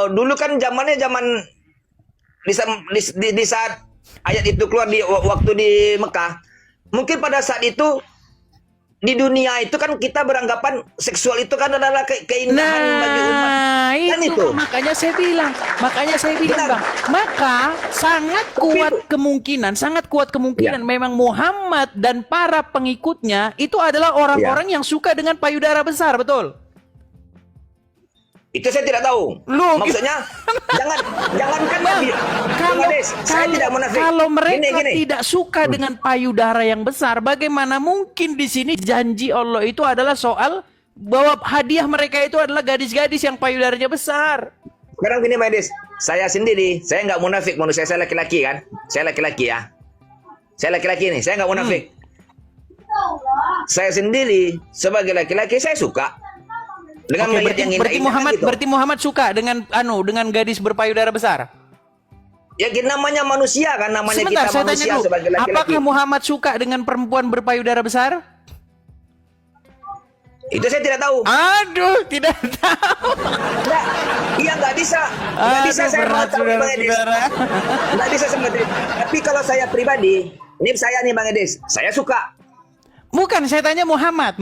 dulu kan zamannya zaman di saat ayat itu keluar di waktu di Mekah, mungkin pada saat itu di dunia itu kan kita beranggapan seksual itu kan adalah keindahan bagi umat. Nah, Kan itu itu. makanya saya bilang Benar. Bang, maka sangat kuat kemungkinan Ya. memang Muhammad dan para pengikutnya itu adalah orang-orang yang suka dengan payudara besar, betul? Itu saya tidak tahu. Loh, Maksudnya jangankan Bang, Nabi. kalau, Bang Ades, saya kalau- tidak munafik. kalau mereka Gini. tidak suka dengan payudara yang besar, bagaimana mungkin di sini janji Allah itu adalah soal bahwa hadiah mereka itu adalah gadis-gadis yang payudaranya besar. Sekarang gini, Bang Ades. Saya sendiri, saya nggak munafik. Manusia saya laki-laki kan. Saya laki-laki ya. Saya laki-laki nih. Saya nggak munafik. Saya sendiri sebagai laki-laki saya suka dengan Oke, melihat yang indah-indah gitu. berarti Muhammad suka dengan gadis berpayudara besar. Ya namanya manusia kan, namanya Sebentar, kita saya tanya manusia dulu. sebagai laki-laki. Apakah Muhammad suka dengan perempuan berpayudara besar? Itu saya tidak tahu. Aduh, tidak tahu. Nggak, iya nggak bisa. Nggak bisa Aduh, saya berat, mengatakan Bang Edis. saudara-saudara. Nggak bisa seperti itu. Tapi kalau saya pribadi, ini saya nih Bang Edis, saya suka. Bukan, saya tanya Muhammad,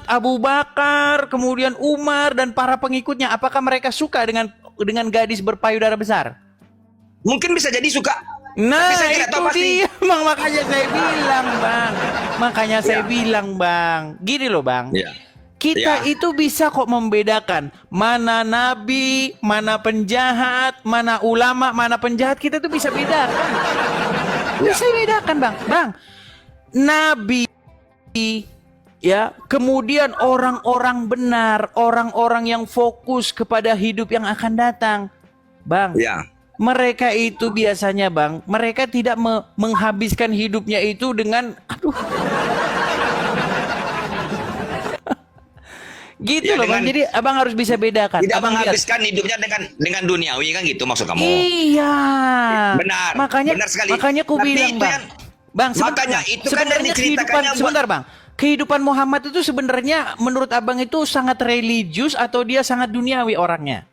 Abu Bakar, kemudian Umar dan para pengikutnya, apakah mereka suka dengan gadis berpayudara besar? Mungkin bisa jadi suka. Nah, Tapi saya tidak itu tahu pasti. dia, Bang. Makanya saya bilang, Bang. Makanya saya Ya. bilang, Bang. Gini loh, Bang. Iya. Kita Ya. itu bisa kok membedakan mana nabi, mana penjahat, mana ulama, mana penjahat. Kita tuh bisa bedakan. Ya. Bisa bedakan, Bang. Bang, nabi ya, kemudian orang-orang benar, orang-orang yang fokus kepada hidup yang akan datang. Bang, Ya. mereka itu biasanya Bang, mereka tidak menghabiskan hidupnya itu dengan gitu Ya, loh Bang. dengan- Jadi Abang harus bisa bedakan. Tidak Abang lihat. menghabiskan hidupnya dengan duniawi kan gitu maksud kamu. Iya. Benar. Makanya Benar sekali. makanya ku Tapi bilang itu Bang. yang- Bang, sebentar, makanya Bang. itu kan yang Sebenarnya diceritakannya buat- sebentar Bang. Kehidupan Muhammad itu sebenarnya menurut Abang itu sangat religius atau dia sangat duniawi orangnya?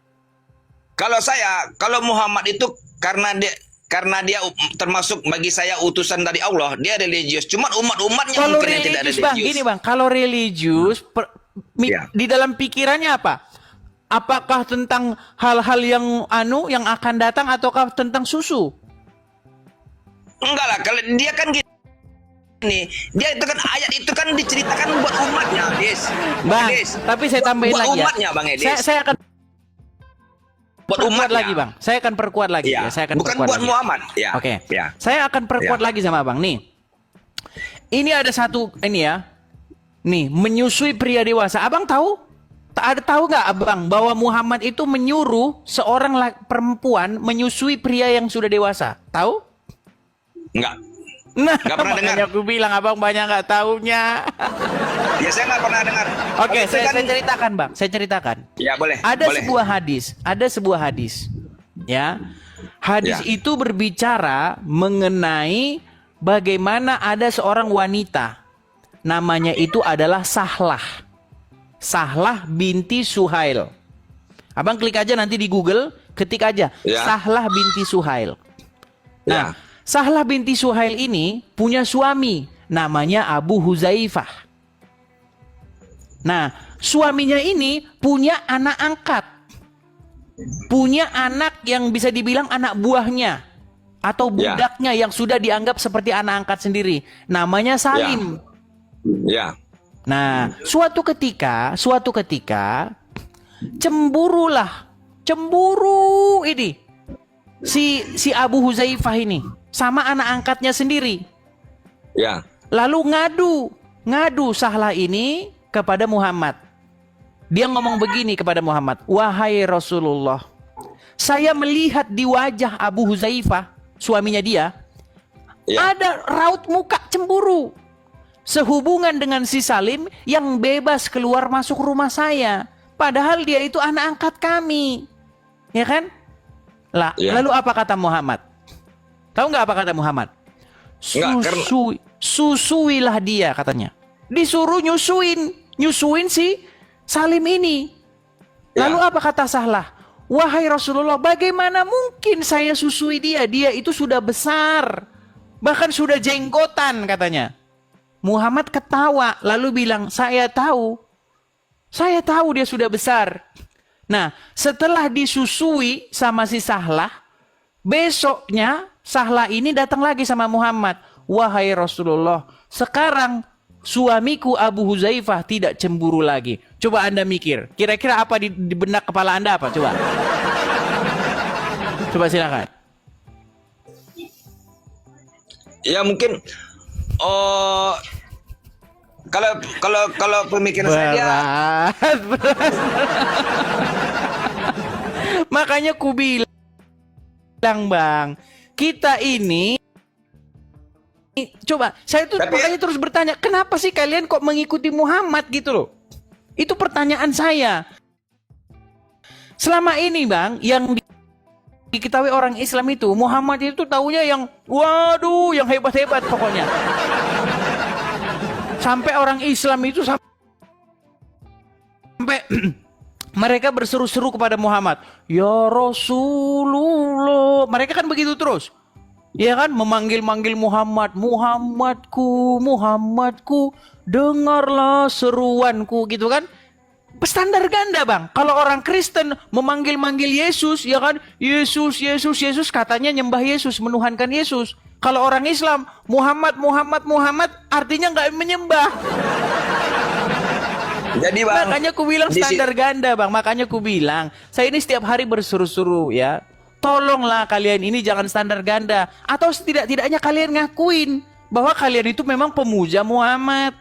Kalau Muhammad itu karena dia termasuk bagi saya utusan dari Allah, dia religius. Cuman umat-umatnya Kalau mungkin yang tidak religius religius. Bang, gini Bang, kalau religius Ya. di dalam pikirannya apa? Apakah tentang hal-hal yang akan datang ataukah tentang susu? Enggak lah, kalau dia kan gini, dia itu kan ayat itu kan diceritakan buat umatnya, Des. Bang, Des. tapi saya tambahin buat lagi ya. umatnya, Bang Edis. Saya akan buat perkuat umatnya. lagi Bang. Saya akan perkuat lagi Ya. ya. Saya akan Bukan perkuat buat lagi. Muhammad. Ya. Oke. Ya. Saya akan perkuat Ya. lagi sama Abang nih. Ini ada satu ini ya. Nih, menyusui pria dewasa. Abang tahu? Ada tahu nggak abang bahwa Muhammad itu menyuruh seorang perempuan menyusui pria yang sudah dewasa? Tahu? Enggak. Nah, Nggak pernah dengar. makanya aku bilang abang banyak nggak taunya. Ya saya nggak pernah dengar. Oke, Itu saya kan- ceritakan bang. Saya ceritakan. Ya boleh. Ada boleh. sebuah hadis. Ya, hadis Ya. itu berbicara mengenai bagaimana ada seorang wanita. Namanya itu adalah Sahlah. Sahlah binti Suhail. Abang klik aja nanti di Google, ketik aja Ya. Sahlah binti Suhail. Nah, Ya. Sahlah binti Suhail ini punya suami namanya Abu Huzaifah. Nah, suaminya ini punya anak angkat. Punya anak yang bisa dibilang anak buahnya atau Ya. budaknya yang sudah dianggap seperti anak angkat sendiri. Namanya Salim. Ya. Nah, suatu ketika cemburu ini si Abu Huzaifah ini sama anak angkatnya sendiri. Ya. Lalu ngadu Sahlah ini kepada Muhammad. Dia ngomong begini kepada Muhammad, "Wahai Rasulullah, saya melihat di wajah Abu Huzaifah, suaminya dia, Ya. ada raut muka cemburu sehubungan dengan si Salim yang bebas keluar masuk rumah saya. Padahal dia itu anak angkat kami." Ya kan? Lah, Ya. lalu apa kata Muhammad? Tahu nggak apa kata Muhammad? Nggak, Susuilah dia katanya. Disuruh nyusuin si Salim ini. Ya. Lalu apa kata Sahlah? "Wahai Rasulullah, bagaimana mungkin saya susui dia? Dia itu sudah besar. Bahkan sudah jenggotan," katanya. Muhammad ketawa lalu bilang, saya tahu dia sudah besar." Nah, setelah disusui sama si Sahlah, besoknya Sahlah ini datang lagi sama Muhammad. "Wahai Rasulullah, sekarang suamiku Abu Huzaifah tidak cemburu lagi." Coba Anda mikir, kira-kira apa di benak kepala Anda apa? Coba. Coba silakan. Ya mungkin kalau pemikiran saya Berat. Makanya ku bilang, Bang, kita ini coba, saya tuh Tapi- makanya terus bertanya, kenapa sih kalian kok mengikuti Muhammad gitu loh? Itu pertanyaan saya. Selama ini, Bang, yang diketahui orang Islam itu, Muhammad itu taunya yang waduh, yang hebat-hebat pokoknya. Sampai orang Islam itu sampai mereka berseru-seru kepada Muhammad, "Ya Rasulullah." Mereka kan begitu terus. Ya kan, memanggil-manggil Muhammad, "Muhammadku, Muhammadku, dengarlah seruanku," gitu kan. Standar ganda, Bang. Kalau orang Kristen memanggil-manggil Yesus, ya kan, Yesus, Yesus, Yesus, katanya nyembah Yesus, menuhankan Yesus. Kalau orang Islam, Muhammad, Muhammad, Muhammad, artinya nggak menyembah. jadi Bang. Makanya ku bilang di si- standar ganda, Bang. Makanya ku bilang, saya ini setiap hari bersuruh-suruh ya. Tolonglah kalian ini jangan standar ganda. Atau setidak-tidaknya kalian ngakuin bahwa kalian itu memang pemuja Muhammad.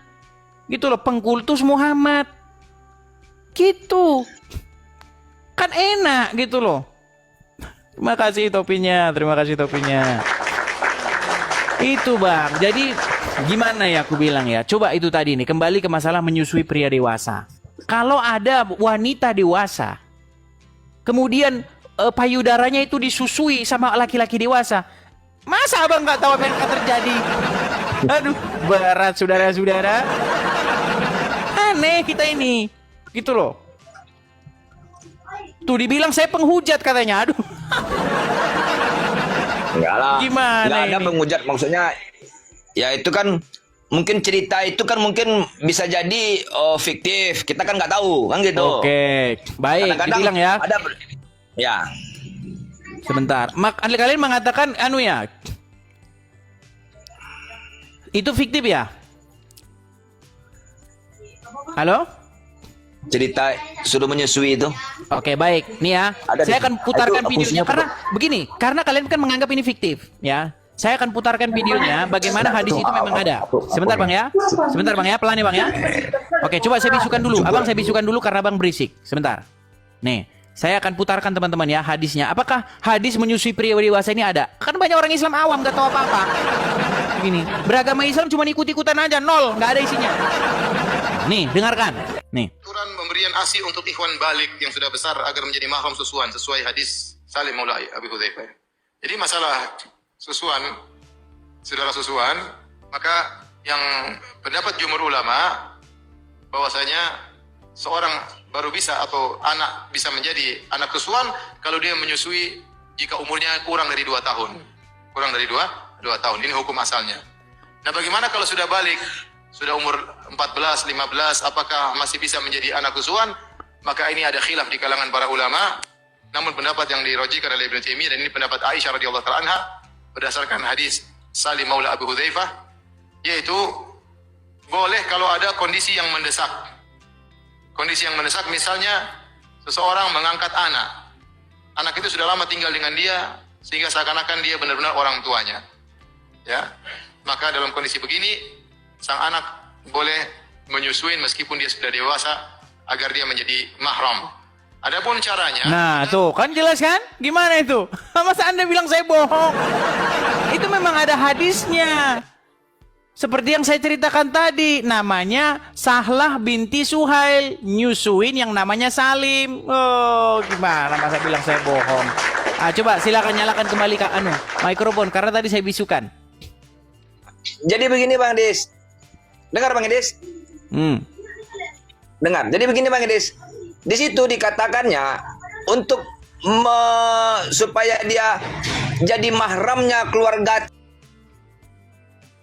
Gitu loh, pengkultus Muhammad. Gitu. Kan enak gitu loh. Terima kasih topinya, terima kasih topinya. Itu, Bang. Jadi gimana ya aku bilang ya. Coba itu tadi nih, kembali ke masalah menyusui pria dewasa. Kalau ada wanita dewasa, kemudian payudaranya itu disusui sama laki-laki dewasa, masa abang nggak tahu apa yang akan terjadi? Aduh, berat saudara-saudara. Aneh kita ini, gitu loh. Tuh dibilang saya penghujat katanya. Aduh. Enggak lah. Gimana Nggak ada ini? penghujat, maksudnya ya itu kan mungkin cerita itu kan mungkin bisa jadi fiktif. Kita kan nggak tahu kan gitu. Oke, baik. Kadang-kadang Dibilang ya. Ada ya. Sebentar. Kalian mengatakan anu ya. Itu fiktif ya? Halo? Cerita sudah menyusui itu. Oke, baik. Nih ya. Ada Saya di- akan putarkan itu videonya fungsinya karena begini, karena kalian kan menganggap ini fiktif, ya. Saya akan putarkan videonya bagaimana hadis itu memang ada. Sebentar Bang ya. Sebentar Bang ya, pelan ya Bang ya. Oke, coba saya bisukan dulu. Abang saya bisukan dulu karena Abang berisik. Sebentar. Nih, saya akan putarkan teman-teman ya hadisnya. Apakah hadis menyusui pria dewasa ini ada? Kan banyak orang Islam awam gak tahu apa-apa. Begini, beragama Islam cuma ikut-ikutan aja, nol, nggak ada isinya. Nih, dengarkan. Nih. Aturan pemberian ASI untuk ikhwan balik yang sudah besar agar menjadi mahram susuan sesuai hadis Salim Maula Abi Hudzaifah. Jadi masalah susuan, saudara susuan, maka yang pendapat jumhur ulama bahwasanya seorang baru bisa atau anak bisa menjadi anak susuan kalau dia menyusui jika umurnya kurang dari 2 tahun. Kurang dari 2 tahun. Ini hukum asalnya. Nah, bagaimana kalau sudah balik, sudah umur 14, 15, apakah masih bisa menjadi anak susuan? Maka ini ada khilaf di kalangan para ulama. Namun pendapat yang dirojikan oleh Ibnu Taimiyah dan ini pendapat Aisyah radhiyallahu taala anha berdasarkan hadis Salim Maula Abu Hudzaifah, yaitu boleh kalau ada kondisi yang mendesak. Kondisi yang mendesak misalnya seseorang mengangkat anak. Anak itu sudah lama tinggal dengan dia sehingga seakan-akan dia benar-benar orang tuanya. Ya. Maka dalam kondisi begini sang anak boleh menyusuin meskipun dia sudah dewasa agar dia menjadi mahram. Adapun caranya, Nah, tuh kan jelas kan? Gimana itu? Masa Anda bilang saya bohong? Itu memang ada hadisnya. Seperti yang saya ceritakan tadi, namanya Sahlah binti Suhail, nyusuin yang namanya Salim. Oh, gimana masa bilang saya bohong? Ah, coba silakan nyalakan kembali Kak mikrofon karena tadi saya bisukan. Jadi begini Bang Des. Dengar Bang Des. Dengar. Jadi begini Bang Des. Di situ dikatakannya untuk supaya dia jadi mahramnya keluarga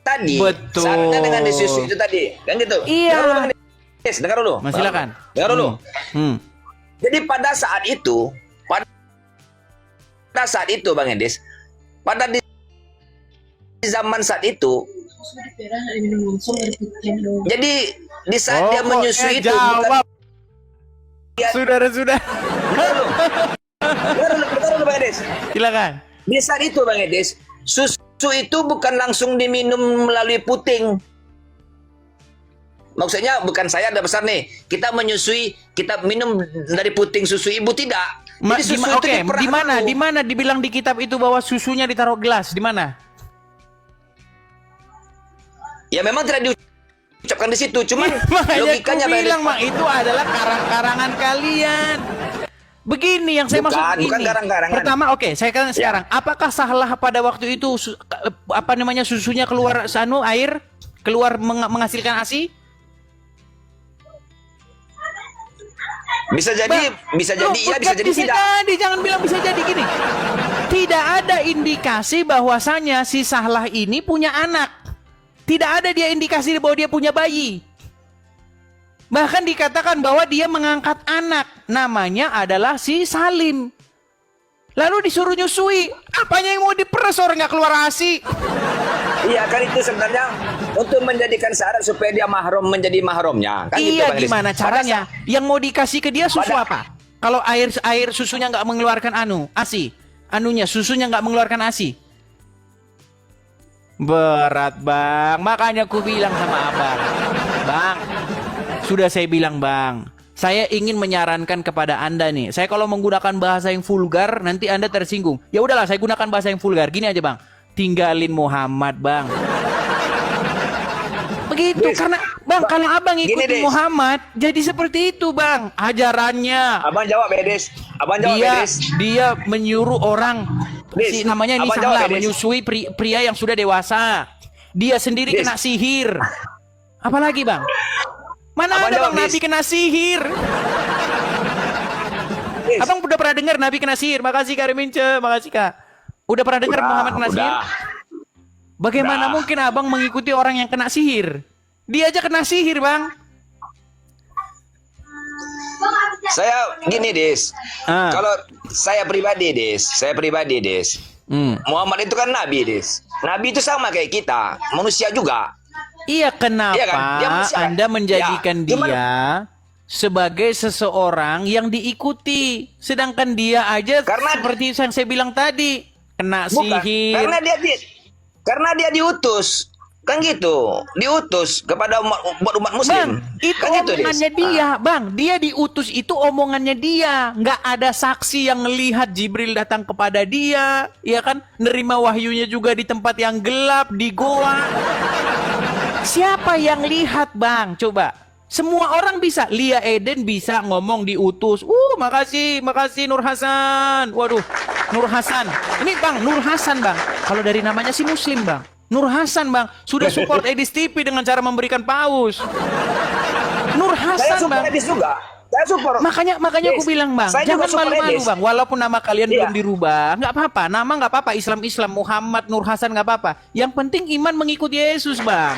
tadi. Betul. Sama dengan disusui itu tadi. Kan gitu. Iya. Dengar dulu, Bang Des. Dengar dulu. Mas, silakan. Dengar dulu. Jadi pada saat itu Bang Edes, di zaman saat itu, jadi di saat dia menyusui itu bukan, Sudah. Dengar dulu Bang Edes. Silakan. Di saat itu Bang Edes, susu itu bukan langsung diminum melalui puting. Maksudnya bukan saya ada besar nih, kita menyusui, kita minum dari puting susu ibu tidak. Jadi susu itu diperah dulu. Di mana dibilang di kitab itu bahwa susunya ditaruh gelas? Di mana? Ya memang tidak diucapkan di situ, cuman Makanya logikanya aku bilang, Mak, itu adalah karang-karangan kalian. Begini yang saya maksud ini. Bukan karang-karangan. Pertama, saya kan sekarang, apakah Sahlah pada waktu itu susunya keluar air, keluar menghasilkan ASI? Bisa jadi iya, bisa jadi tidak. Jadi jangan bilang bisa jadi gini. Tidak ada indikasi bahwasanya si Sahlah ini punya anak. Tidak ada dia indikasi bahwa dia punya bayi. Bahkan dikatakan bahwa dia mengangkat anak. Namanya adalah si Salim. Lalu disuruh nyusui. Apanya yang mau diperes orang nggak keluar ASI? Iya kan itu sebenarnya untuk menjadikan syarat supaya dia mahram menjadi mahramnya. Kan Iya, gitu, gimana caranya? Yang mau dikasih ke dia susu apa? Kalau air susunya nggak mengeluarkan ASI, susunya nggak mengeluarkan ASI. Berat Bang, makanya aku bilang sama Abang, Bang, sudah saya bilang Bang, saya ingin menyarankan kepada Anda nih, saya kalau menggunakan bahasa yang vulgar nanti Anda tersinggung. Ya udahlah, saya gunakan bahasa yang vulgar. Gini aja Bang, tinggalin Muhammad Bang. Begitu, karena Bang kalau Abang ikuti Muhammad jadi seperti itu Bang ajarannya. Abang jawab Bedes. Abang jawab Bedes. Dia menyuruh orang namanya ini Sahlah menyusui pria yang sudah dewasa. Dia sendiri kena sihir. Apalagi Bang? Mana ada Bang Nabi kena sihir? Abang udah pernah dengar Nabi kena sihir? Makasih Kak Remince, makasih Kak. Udah pernah dengar Muhammad kena sihir? Bagaimana mungkin Abang mengikuti orang yang kena sihir? Dia aja kena sihir Bang. Saya gini Des, kalau saya pribadi Des, Muhammad itu kan Nabi Des. Nabi itu sama kayak kita, manusia juga. Iya, kenapa iya kan? Anda menjadikan dia sebagai seseorang yang diikuti, sedangkan dia aja seperti yang saya bilang tadi kena sihir. Karena Karena dia diutus. Kan gitu. Diutus kepada umat muslim. Bang, itu kan gitu, Des. omongannya dia, Bang. Dia diutus itu omongannya dia. Nggak ada saksi yang melihat Jibril datang kepada dia, ya kan? Nerima wahyunya juga di tempat yang gelap, di goa. Siapa yang lihat, Bang? Coba. Semua orang bisa. Lia Eden bisa ngomong diutus. Makasih Nur Hasan. Waduh, Nur Hasan. Ini Bang, Nur Hasan, Bang. Kalau dari namanya sih Muslim, Bang. Nur Hasan, Bang, sudah support Edis TV dengan cara memberikan paus. Nur Saya Hasan, support Bang. Edis juga. Saya support. Makanya Yes. aku bilang, Bang, Saya juga jangan support malu-malu, Edis. Bang. Walaupun nama kalian Iya. belum dirubah, nggak apa-apa. Nama nggak apa-apa. Islam Muhammad Nur Hasan nggak apa-apa. Yang penting iman mengikuti Yesus, Bang.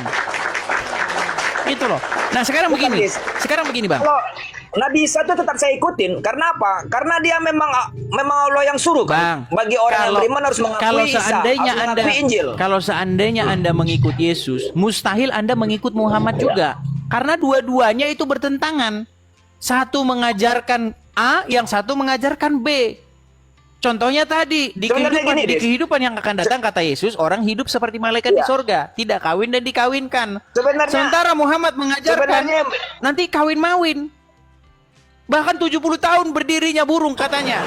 Itu loh. Nah, sekarang Bukan, begini. Des. Sekarang begini, Bang. Kalau Nabi Isa itu tetap saya ikutin. Karena apa? Karena dia memang Allah yang suruh kan. Bang, Bagi orang yang beriman harus mengakui Isa, harus mengakui Injil. Kalau seandainya Anda mengikut Yesus, mustahil Anda mengikut Muhammad juga. Karena dua-duanya itu bertentangan. Satu mengajarkan A, yang satu mengajarkan B. Contohnya tadi di Sebenarnya kehidupan, gini, di Des. kehidupan yang akan datang kata Yesus, orang hidup seperti malaikat di Iya. sorga, tidak kawin dan dikawinkan. Sebenarnya- Sementara Muhammad mengajarkan sebenarnya- nanti kawin mawin. Bahkan 70 tahun berdirinya burung katanya.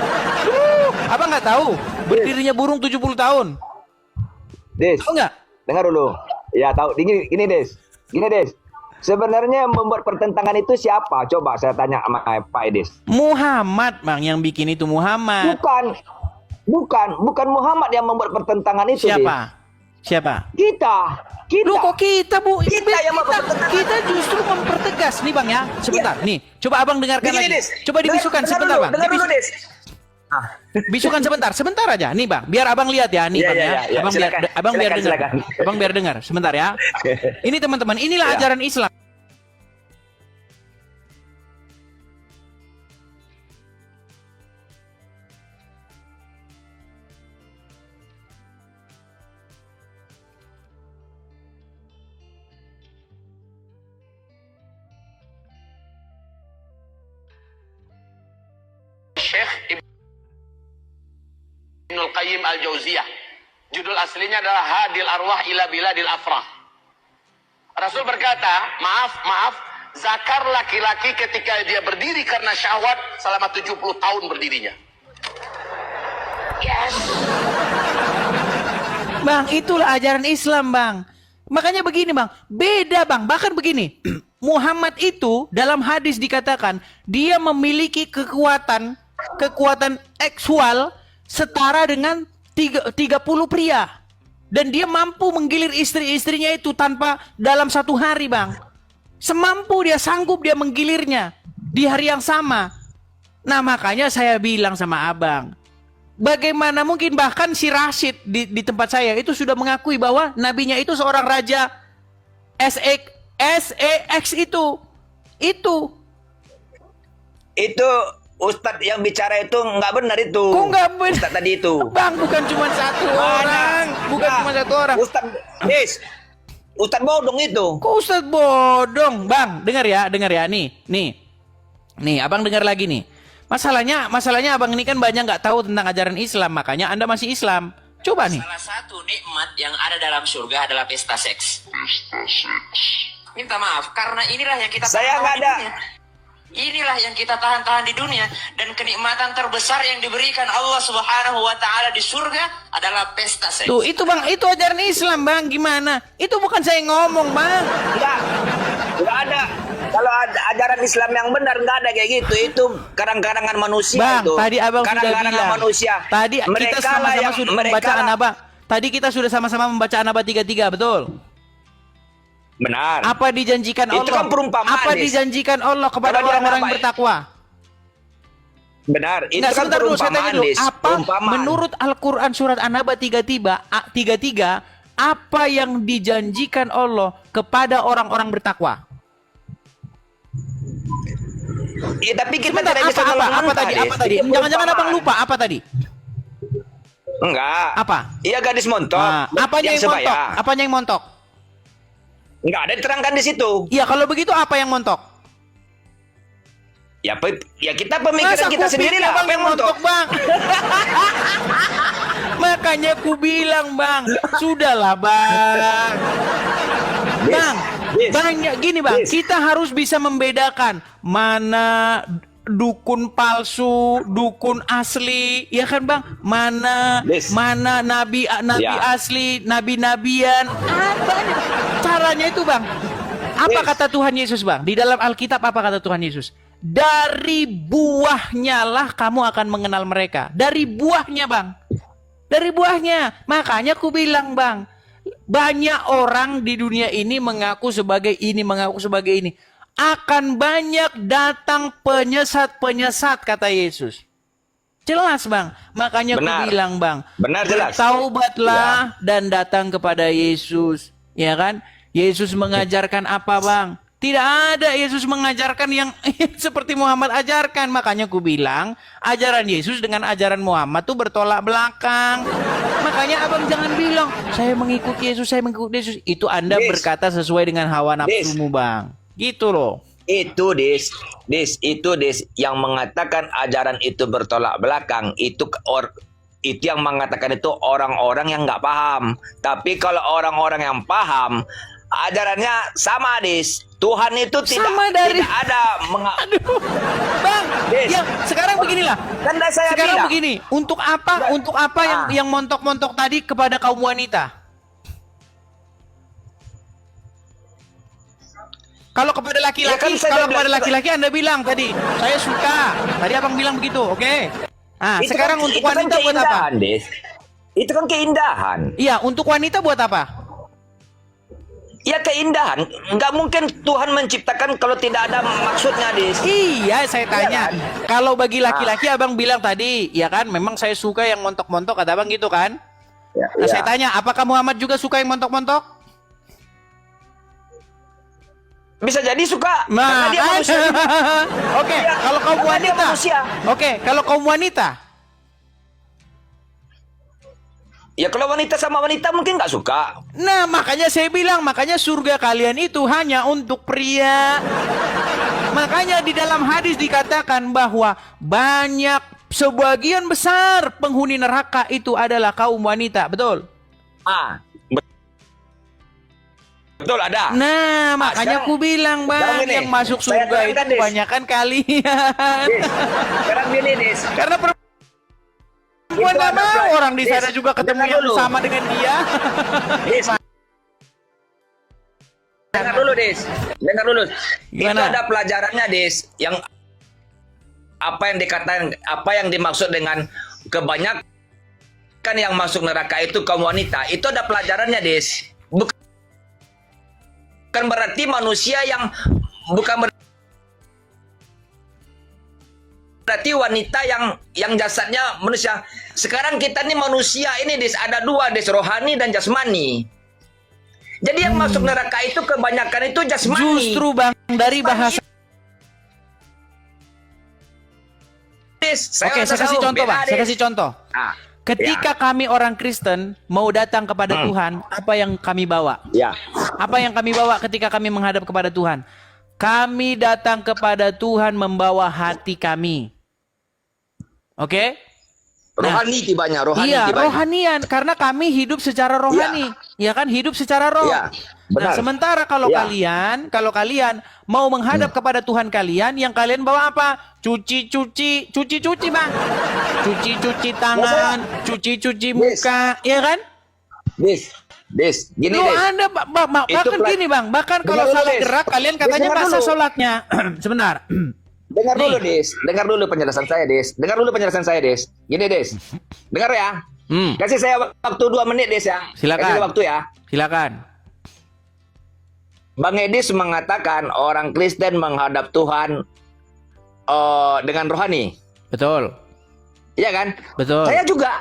Abang nggak tahu berdirinya burung 70 tahun. Des, Tahu nggak? dengar dulu. Ya tahu. Gini Des. Gini Des. Sebenarnya yang membuat pertentangan itu siapa? Coba saya tanya sama Pak Edis. Muhammad, Bang, yang bikin itu Muhammad. Bukan Muhammad yang membuat pertentangan itu. Des. Siapa? Kita. Lu kok kita, Bu? Kita yang mempertegas. Kita justru mempertegas nih, Bang, ya. Sebentar, nih. Coba Abang dengarkan Begini, lagi. Des. Coba dibisukan Dengar sebentar, dulu, Bang. Dengar dulu, Des. Bisukan sebentar aja. Nih, Bang, biar Abang lihat ya, nih, Iya, Bang, iya, ya. iya. Abang biar Silakan, dengar. silakan. Abang biar dengar sebentar ya. Ini teman-teman, inilah Ya. ajaran Islam. Syekh Ibnul Qayyim Al-Jauziyah. Judul aslinya adalah Hadil Arwah ila Biladil Afrah. Rasul berkata, maaf, zakar laki-laki ketika dia berdiri karena syahwat selama 70 tahun berdirinya. Bang, itulah ajaran Islam, Bang. Makanya begini, Bang. Beda, Bang. Bahkan begini. Muhammad itu dalam hadis dikatakan dia memiliki kekuatan seksual setara dengan 30 pria. Dan dia mampu menggilir istri-istrinya itu tanpa dalam satu hari, Bang. Semampu dia, sanggup dia menggilirnya di hari yang sama. Nah, makanya saya bilang sama Abang, bagaimana mungkin bahkan si Rashid di tempat saya itu sudah mengakui bahwa nabinya itu seorang raja SEX itu. Itu Ustadz yang bicara itu nggak benar itu. Kok nggak benar? Ustadz tadi itu. Bang, bukan cuma satu orang. Bukan Nggak. cuma satu orang. Ustadz bodong itu. Kok Ustadz bodong? Bang, dengar ya. Nih, Abang dengar lagi nih. Masalahnya Abang ini kan banyak nggak tahu tentang ajaran Islam, makanya Anda masih Islam. Coba nih. Salah satu nikmat yang ada dalam surga adalah pesta seks. Minta maaf, karena inilah yang kita Saya tahan nggak di ada. dunia. Inilah yang kita tahan-tahan di dunia, dan kenikmatan terbesar yang diberikan Allah Subhanahu wa taala di surga adalah pesta seks. Tuh, itu Bang, itu ajaran Islam, Bang. Gimana? Itu bukan saya ngomong, Bang. Nggak ada. Kalau ada ajaran Islam yang benar nggak ada kayak gitu. Itu karang-karangan manusia Bang, itu. tadi Abang sudah Karang-karangan bilang. manusia. Tadi kita Mereka lah sama-sama yang- sudah mereka membaca lah- An-Naba. Tadi kita sudah sama-sama membaca An-Naba 33, betul? Benar. Apa dijanjikan Itu Allah? kan perumpamaan, Apa Des. dijanjikan Allah kepada Kalau di orang-orang yang An-Naba- bertakwa? Benar. Itu Nggak, kan sebentar dulu, saya tanya perumpamaan, dulu. Des. Apa Perumpamaan. menurut Al-Quran surat An-Naba 33, apa yang dijanjikan Allah kepada orang-orang bertakwa? Tapi kita Sebentar, tidak bisa apa tadi? Des. Apa tadi? Itu Jangan-jangan perumpamaan. Abang lupa apa tadi? Enggak. Apa? Iya, gadis montok. Nah, apanya yang montok? sebaya. Apanya yang montok? Enggak ada diterangkan di situ. Iya, kalau begitu apa yang montok? Ya kita pemikiran Masa kita kuping sendiri lah. Abang Apa yang montok? Bang? Makanya ku bilang bang, sudahlah bang. Bang, Yes. banyak gini bang, Yes. kita harus bisa membedakan mana dukun palsu, dukun asli, ya kan bang? Mana Yes. mana nabi Ya. asli, nabi-nabian. Banyak caranya itu bang. Apa Yes. kata Tuhan Yesus bang? Di dalam Alkitab apa kata Tuhan Yesus? Dari buahnya lah kamu akan mengenal mereka. Dari buahnya bang. Dari buahnya. Makanya aku bilang bang, banyak orang di dunia ini mengaku sebagai ini, mengaku sebagai ini. Akan banyak datang penyesat-penyesat kata Yesus. Jelas bang. Makanya aku Benar. bilang bang, Benar, jelas. taubatlah dan datang kepada Yesus. Ya kan? Yesus mengajarkan apa bang? Tidak ada Yesus mengajarkan yang seperti Muhammad ajarkan. Makanya aku bilang ajaran Yesus dengan ajaran Muhammad tuh bertolak belakang. Makanya abang jangan bilang saya mengikuti Yesus, saya mengikuti Yesus. Itu Anda Yes. berkata sesuai dengan hawa nafsumu bang. Gitu loh. Itu Des, yang mengatakan ajaran itu bertolak belakang itu yang mengatakan itu orang-orang yang nggak paham. Tapi kalau orang-orang yang paham, ajarannya sama Des. Tuhan itu tidak Sama dari- tidak ada Aduh, bang. Des. Ya sekarang beginilah. Kan dah saya Sekarang bilang. begini, untuk apa yang montok-montok tadi kepada kaum wanita? Kalau kepada Ya laki-laki, kan saya kalau bilang- kepada laki-laki Anda bilang tadi, saya suka. Tadi abang bilang begitu, oke? Nah, Itu sekarang kan- untuk itu kan wanita buat apa? keindahan, Des. Itu kan keindahan. Iya, untuk wanita buat apa? Ya keindahan. Nggak mungkin Tuhan menciptakan kalau tidak ada maksudnya, Des. Iya, saya tanya. kan? Kalau bagi laki-laki abang bilang tadi, ya kan, memang saya suka yang montok-montok, kata abang gitu kan? Ya, Nah, ya. saya tanya, apakah Muhammad juga suka yang montok-montok? Bisa jadi suka. Nah, Karena dia manusia. Oke, Iya, kalau kaum karena dia wanita. manusia. Oke, kalau kaum wanita. Ya kalau wanita sama wanita mungkin nggak suka. Nah, makanya saya bilang, makanya surga kalian itu hanya untuk pria. Makanya di dalam hadis dikatakan bahwa banyak sebagian besar penghuni neraka itu adalah kaum wanita, betul? Betul ada. Nah, makanya sekarang- aku bilang sekarang bang, gini, yang masuk saya surga itu terangkan, Des. kebanyakan kalian. Des, sekarang gini, Des. Karena perempuan Itu nggak ada mau pelajaran. orang di sana Des, juga ketemu dengar yang dulu. sama dengan dia. Des. Dengar dulu, Des. Dengar dulu. Gimana? Itu ada pelajarannya, Des. Yang apa yang dikatakan, apa yang dimaksud dengan kebanyakan yang masuk neraka itu kaum wanita. Itu ada pelajarannya, Des. Bukan berarti manusia yang bukan berarti wanita yang jasadnya manusia. Sekarang kita nih manusia ini, Des, ada dua, Des, rohani dan jasmani. Jadi yang masuk neraka itu kebanyakan itu jasmani. Justru bang, dari bahasa. Des, Oke, saya kasih contoh bang, saya kasih contoh. Ah, Ketika kami orang Kristen mau datang kepada Tuhan, apa yang kami bawa? ya. Apa yang kami bawa ketika kami menghadap kepada Tuhan? Kami datang kepada Tuhan membawa hati kami. Oke? Rohani tibanya, rohani Iya, tibanya. rohanian. Karena kami hidup secara rohani. Ya kan? Hidup secara roh. Iya, Nah, benar. sementara kalau Iya. kalian mau menghadap kepada Tuhan kalian, yang kalian bawa apa? Cuci, Bang. Cuci tangan, cuci muka, ya kan? Des, gini, Lu Des. Anda bahkan pela- gini, Bang. Bahkan kalau Dengar dulu, salah Des. gerak kalian katanya Dengar bahasa dulu. sholatnya. Sebentar. Dengar Nih. dulu, Des. Dengar dulu penjelasan saya, Des. Gini, Des. Dengar ya. Kasih saya waktu 2 menit, Des ya. Silakan. Kasih waktu ya. Silakan. Bang Edis mengatakan orang Kristen menghadap Tuhan dengan rohani. Betul. Iya kan? Betul. Saya juga.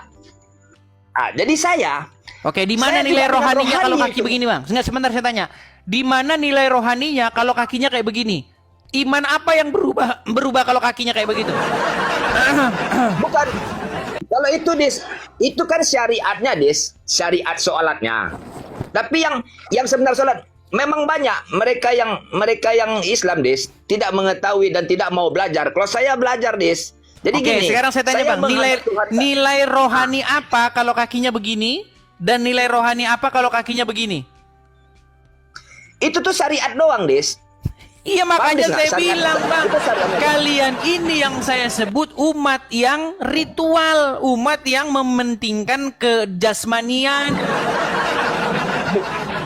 Jadi saya Oke, di mana Saya nilai juga dengan rohaninya kalau rohani kaki itu. begini, Bang? Sebentar saya tanya. Di mana nilai rohaninya kalau kakinya kayak begini? Iman apa yang berubah kalau kakinya kayak begitu? bukan. Kalau itu, Des, itu kan syariatnya, Des. Syariat sholatnya. Tapi yang sebenar sholat memang banyak mereka yang Islam, Des, tidak mengetahui dan tidak mau belajar. Kalau saya belajar, Des, Jadi Oke, gini, sekarang saya tanya Bang, menghadap Tuhan. nilai rohani apa kalau kakinya begini dan nilai rohani apa kalau kakinya begini? Itu tuh syariat doang, Des. Iya makanya Paham, Des, saya nggak? Syariat. bilang Bang, Itu syariat. kalian ini yang saya sebut umat yang ritual, umat yang mementingkan kejasmanian.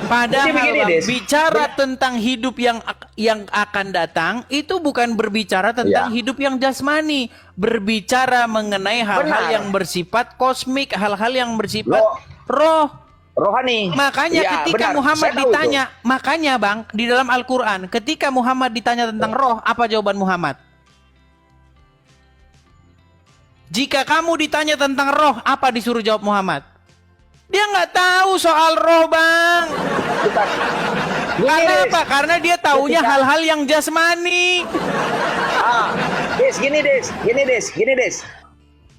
Padahal Jadi begini, Bang, Des. bicara tentang hidup yang akan datang itu bukan berbicara tentang Ya. hidup yang jasmani, berbicara mengenai hal-hal Benar. yang bersifat kosmik, hal-hal yang bersifat Roh. roh. Rohani. Makanya Ya, ketika benar. Muhammad Saya tahu ditanya, makanya Bang, di dalam Al-Quran, ketika Muhammad ditanya tentang roh, apa jawaban Muhammad? Jika kamu ditanya tentang roh, apa disuruh jawab Muhammad? Dia nggak tahu soal roh, Bang. Bukan. Gini, Karena Des. apa? Karena dia taunya Ketika- hal-hal yang jasmani. Gini Des.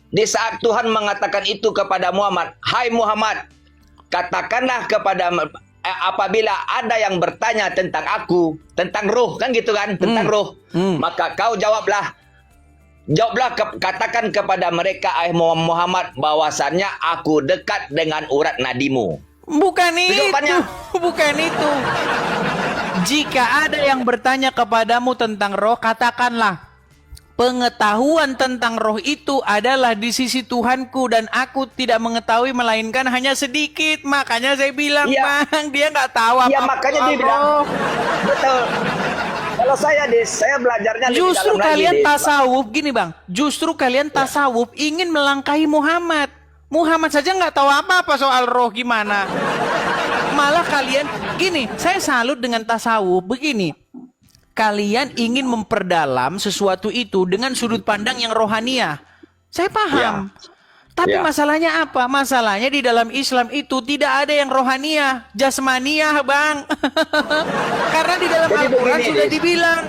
Di saat Tuhan mengatakan itu kepada Muhammad, "Hai Muhammad, katakanlah kepada apabila ada yang bertanya tentang aku, tentang roh," kan gitu kan, tentang roh. Maka kau jawablah, katakan kepada mereka, "Hai Muhammad, bahwasannya aku dekat dengan urat nadimu." Bukan Itu itu. jawabannya. Bukan itu. Jika ada yang bertanya kepadamu tentang roh, katakanlah, pengetahuan tentang roh itu adalah di sisi Tuhanku dan aku tidak mengetahui melainkan hanya sedikit. Makanya saya bilang, Iya. Bang, dia nggak tahu apa. Iya, makanya dia bilang. Betul. Kalau saya belajarnya lebih Justru dalam lagi, kalian Des. tasawuf, gini Bang, justru kalian tasawuf ingin melangkahi Muhammad. Muhammad saja nggak tahu apa-apa soal roh gimana. Malah kalian, gini, saya salut dengan tasawuf, begini. Kalian ingin memperdalam sesuatu itu dengan sudut pandang yang rohaniah. Saya paham. Tapi Ya. masalahnya apa? Masalahnya di dalam Islam itu tidak ada yang rohaniah, jasmaniah, Bang. Karena di dalam Jadi Al-Quran begini, sudah Des. dibilang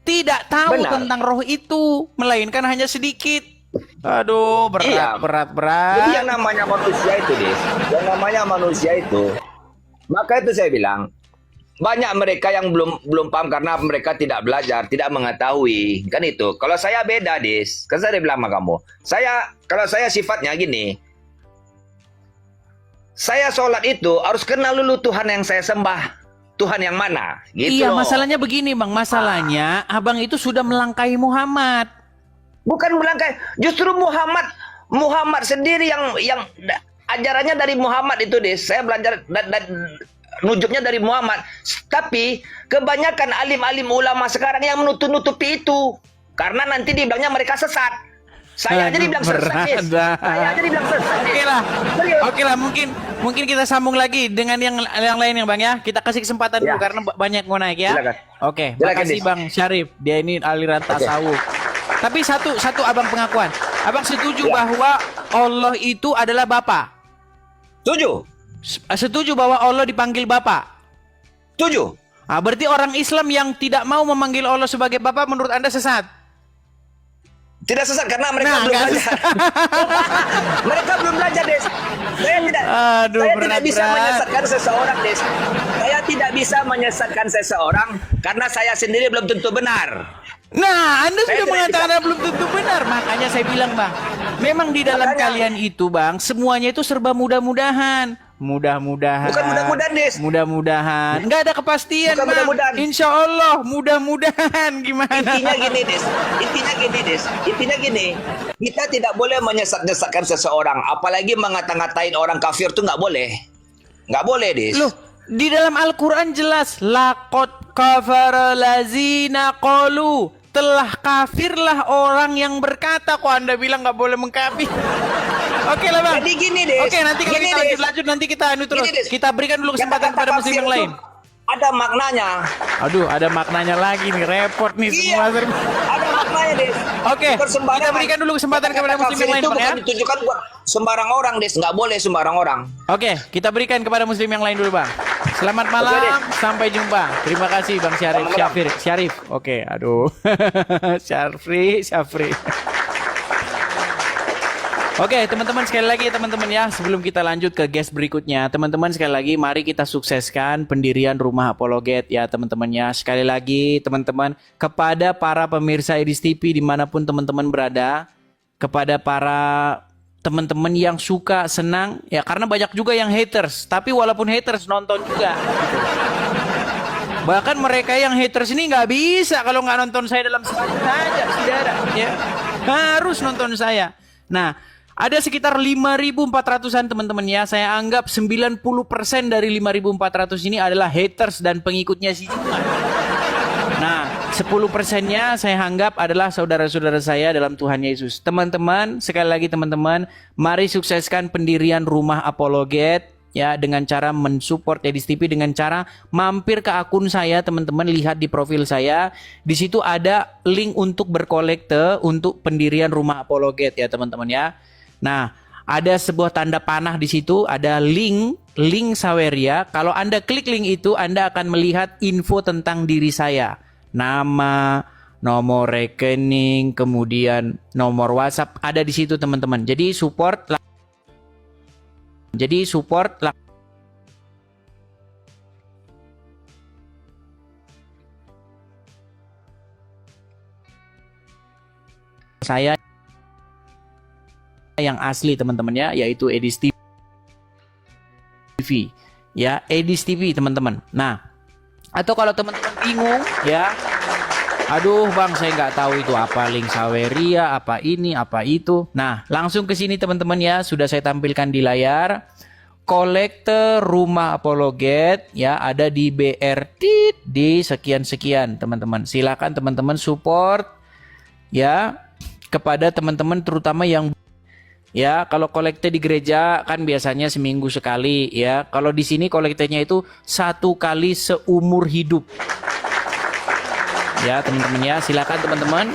tidak tahu Benar. tentang roh itu, melainkan hanya sedikit. Aduh, berat, Iya. berat. Jadi yang namanya manusia itu, Des, yang namanya manusia itu, maka itu saya bilang, banyak mereka yang belum paham karena mereka tidak belajar, tidak mengetahui, kan itu. Kalau saya beda, Des, kan saya bilang sama kamu, kalau saya sifatnya gini, saya sholat itu harus kenal dulu Tuhan yang saya sembah, Tuhan yang mana, gitu Iya, loh. masalahnya begini, Bang. Masalahnya, abang itu sudah melangkahi Muhammad. Bukan melangkah, justru Muhammad sendiri yang ajarannya dari Muhammad itu, Des. Saya belajar nujuknya dari Muhammad. Tapi kebanyakan alim-alim ulama sekarang yang menutupi itu. Karena nanti dibilangnya mereka sesat. Saya aja Aduh, dibilang sesat, Des. berat. Saya aja dibilang sesat, Des. Oke lah, Serius. oke lah. Mungkin kita sambung lagi dengan yang lain ya, Bang ya. Kita kasih kesempatan dulu Ya. karena banyak mau naik ya. Silakan. Oke, Silakan, makasih Des. Bang Syarif. Dia ini aliran tasawuf. Tapi satu abang pengakuan. Abang setuju Ya. bahwa Allah itu adalah Bapa. Setuju? Setuju bahwa Allah dipanggil Bapa. Setuju? Ah, berarti orang Islam yang tidak mau memanggil Allah sebagai Bapa menurut Anda sesat? Tidak sesat karena mereka Nah, belum nggak belajar. Mereka belum belajar, Des. Saya tidak Aduh, saya berat, tidak bisa berat. menyesatkan seseorang, Des. Saya tidak bisa menyesatkan seseorang karena saya sendiri belum tentu benar. Nah, Anda Saya sudah tidak mengatakan bisa. Anda belum tentu benar. Makanya saya bilang, Bang, memang di dalam Makanya. kalian itu, Bang, semuanya itu serba mudah-mudahan. Mudah-mudahan. Bukan mudah-mudahan, Des. Mudah-mudahan. Nggak ada kepastian, Bukan Bang. mudah-mudahan. Insya Allah, mudah-mudahan. Gimana? Intinya gini, Des. Intinya gini. Kita tidak boleh menyesatkan seseorang, apalagi ngata-ngatain orang kafir tuh nggak boleh. Nggak boleh, Des. Loh, di dalam Al-Quran jelas. Laqad kafara lazina qalu. Telah kafirlah orang yang berkata. Kok Anda bilang nggak boleh mengkafir? Oke lah, Bang. Jadi gini, Des. Oke, nanti kalau Gini, kita Des. lanjut nanti kita anu terus. Gini, Des. Kita berikan dulu kesempatan Kata-kata kepada muslim kafir yang lain. tuh ada maknanya. Aduh, ada maknanya lagi nih. Repot nih Iya, semua. ada maknanya, Des. Oke, Bukan sembarangan. kita berikan dulu kesempatan kepada Kata-kata muslim yang kafir lain, itu Bang, bukan ya. ditujukan buat sembarang orang, Des. Nggak boleh sembarang orang. Oke, kita berikan kepada muslim yang lain dulu, Bang. Selamat malam, Oke, Des. sampai jumpa. Terima kasih Bang Syarif. Selamat malam. Syarif. Oke, aduh. Syafri. Oke, teman-teman sekali lagi teman-teman ya, sebelum kita lanjut ke guest berikutnya, teman-teman sekali lagi mari kita sukseskan pendirian Rumah Apologet ya teman-teman ya. Sekali lagi teman-teman, kepada para pemirsa Edis TV dimanapun teman-teman berada, kepada para teman-teman yang suka, senang ya, karena banyak juga yang haters, tapi walaupun haters nonton juga. Bahkan mereka yang haters ini nggak bisa kalau nggak nonton saya dalam sekali saja, saudara ya. Harus nonton saya. Nah, ada sekitar 5.400-an teman-teman ya. Saya anggap 90% dari 5.400 ini adalah haters dan pengikutnya si Juma. Nah, 10%-nya saya anggap adalah saudara-saudara saya dalam Tuhan Yesus. Teman-teman, sekali lagi teman-teman, mari sukseskan pendirian Rumah Apologet ya, dengan cara mensupport Edis TV, dengan cara mampir ke akun saya teman-teman, lihat di profil saya. Di situ ada link untuk berkolekte untuk pendirian Rumah Apologet ya teman-teman ya. Nah, ada sebuah tanda panah di situ, ada link Saweria. Kalau Anda klik link itu, Anda akan melihat info tentang diri saya. Nama, nomor rekening, kemudian nomor WhatsApp ada di situ teman-teman. Jadi support saya yang asli teman-teman ya, yaitu Edis TV ya, Edis TV teman-teman. Nah, atau kalau teman-teman bingung ya, aduh bang saya nggak tahu itu apa link Saweria, apa ini, apa itu. Nah, langsung ke sini teman-teman ya, sudah saya tampilkan di layar. Kolekte Rumah Apologet ya, ada di BRT di sekian-sekian teman-teman. Silakan teman-teman support ya, kepada teman-teman terutama yang ya, kalau kolekte di gereja kan biasanya seminggu sekali ya. Kalau di sini kolektenya itu 1 kali seumur hidup. Ya teman-teman ya, silakan teman-teman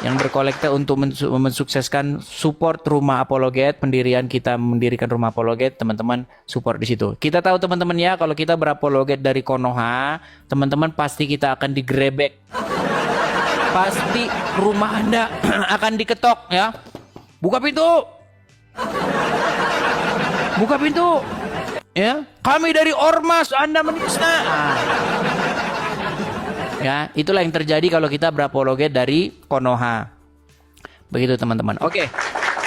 yang berkolekte untuk mensukseskan support Rumah Apologet, pendirian kita mendirikan Rumah Apologet, teman-teman support di situ. Kita tahu teman-teman ya, kalau kita berapologet dari Konoha, teman-teman pasti kita akan digrebek. Pasti rumah Anda akan diketok ya. Buka pintu. Buka pintu ya, kami dari ormas, Anda menista. Ya, itulah yang terjadi kalau kita berapologet dari Konoha. Begitu teman-teman. Oke,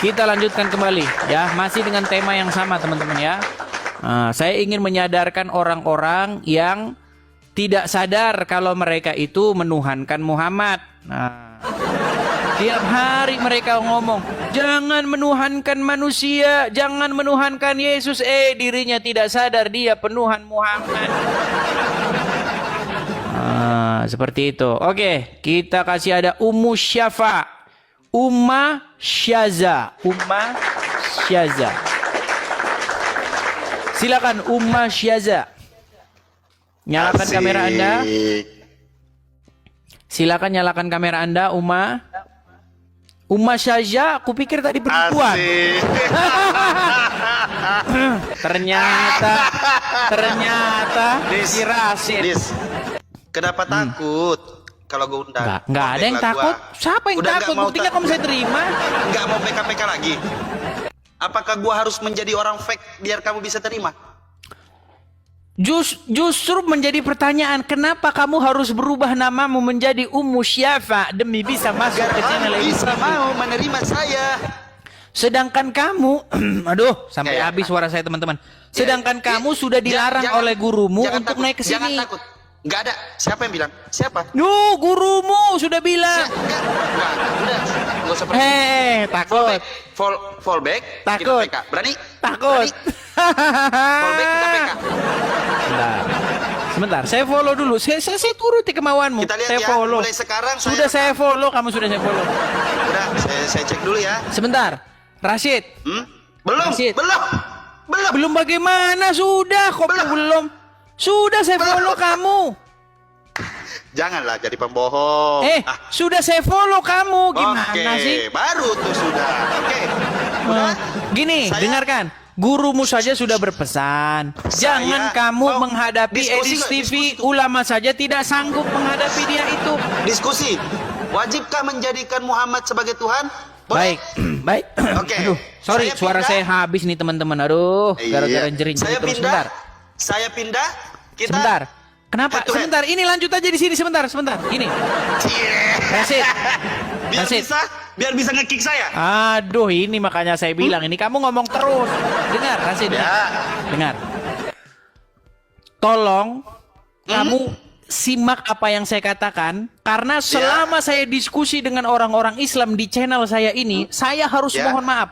kita lanjutkan kembali ya, masih dengan tema yang sama teman-teman ya. Saya ingin menyadarkan orang-orang yang tidak sadar kalau mereka itu menuhankan Muhammad. Nah, tiap hari mereka ngomong, jangan menuhankan manusia, jangan menuhankan Yesus. Dirinya tidak sadar dia penuhan Muhammad. Seperti itu. Oke, kita kasih ada Ummu Syafa, Umma Syaza, Umma Syaza. Silakan Umma Syaza. Nyalakan kamera Anda. Silakan nyalakan kamera Anda, Umma. Umma Syaza, aku pikir tadi perempuan. ternyata si Rasid. Kenapa takut kalau gue undang? Nggak ada yang takut. Siapa yang takut? Buktinya kamu saya terima. Nggak mau PK-PK lagi. Apakah gue harus menjadi orang fake biar kamu bisa terima? Justru menjadi pertanyaan, kenapa kamu harus berubah namamu menjadi Ummu Syafa demi bisa masuk ke channel ini? Bisa mau menerima saya. Sedangkan kamu, aduh, sampai habis suara saya teman-teman. Sedangkan kamu sudah dilarang oleh gurumu untuk naik ke sini. Jangan takut. Nggak ada. Siapa yang bilang? Siapa? Gurumu sudah bilang. Udah. Nggak usah pergi. Takut. Fallback. Takut. Kita PK. Berani? Takut. Fallback kita PK. Sebentar, saya follow dulu. Saya turuti kemauanmu. Kita lihat saya ya. follow. Mulai sekarang sudah saya follow. Kamu sudah saya follow. Udah, saya cek dulu ya. Sebentar, Rasid. Belum. Rasid. Belum. Belum bagaimana? Sudah. Kok belum? Sudah saya follow kamu. Janganlah jadi pembohong. Sudah saya follow kamu. Gimana sih? Baru tuh sudah. Oke. Udah. Gini, dengarkan. Gurumu saja sudah berpesan. Jangan kamu menghadapi Edis TV. Ulama saja tidak sanggup menghadapi dia itu. Diskusi. Wajibkah menjadikan Muhammad sebagai Tuhan? Boleh? Baik. Oke. Sorry, Saya suara pindah. saya habis nih teman-teman. Aduh, gara-gara Iya. jering Saya terus. pindah. Sebentar. Saya pindah. Kita Sebentar. Kenapa? head to head. Sebentar. Ini lanjut aja di sini sebentar. Gini. Rasid. biar Rasid. biar bisa nge-kick saya. Aduh, ini makanya saya bilang ini kamu ngomong terus. Dengar, Rasid. Ya. Dengar. Tolong kamu simak apa yang saya katakan karena selama saya diskusi dengan orang-orang Islam di channel saya ini, saya harus Ya. mohon maaf.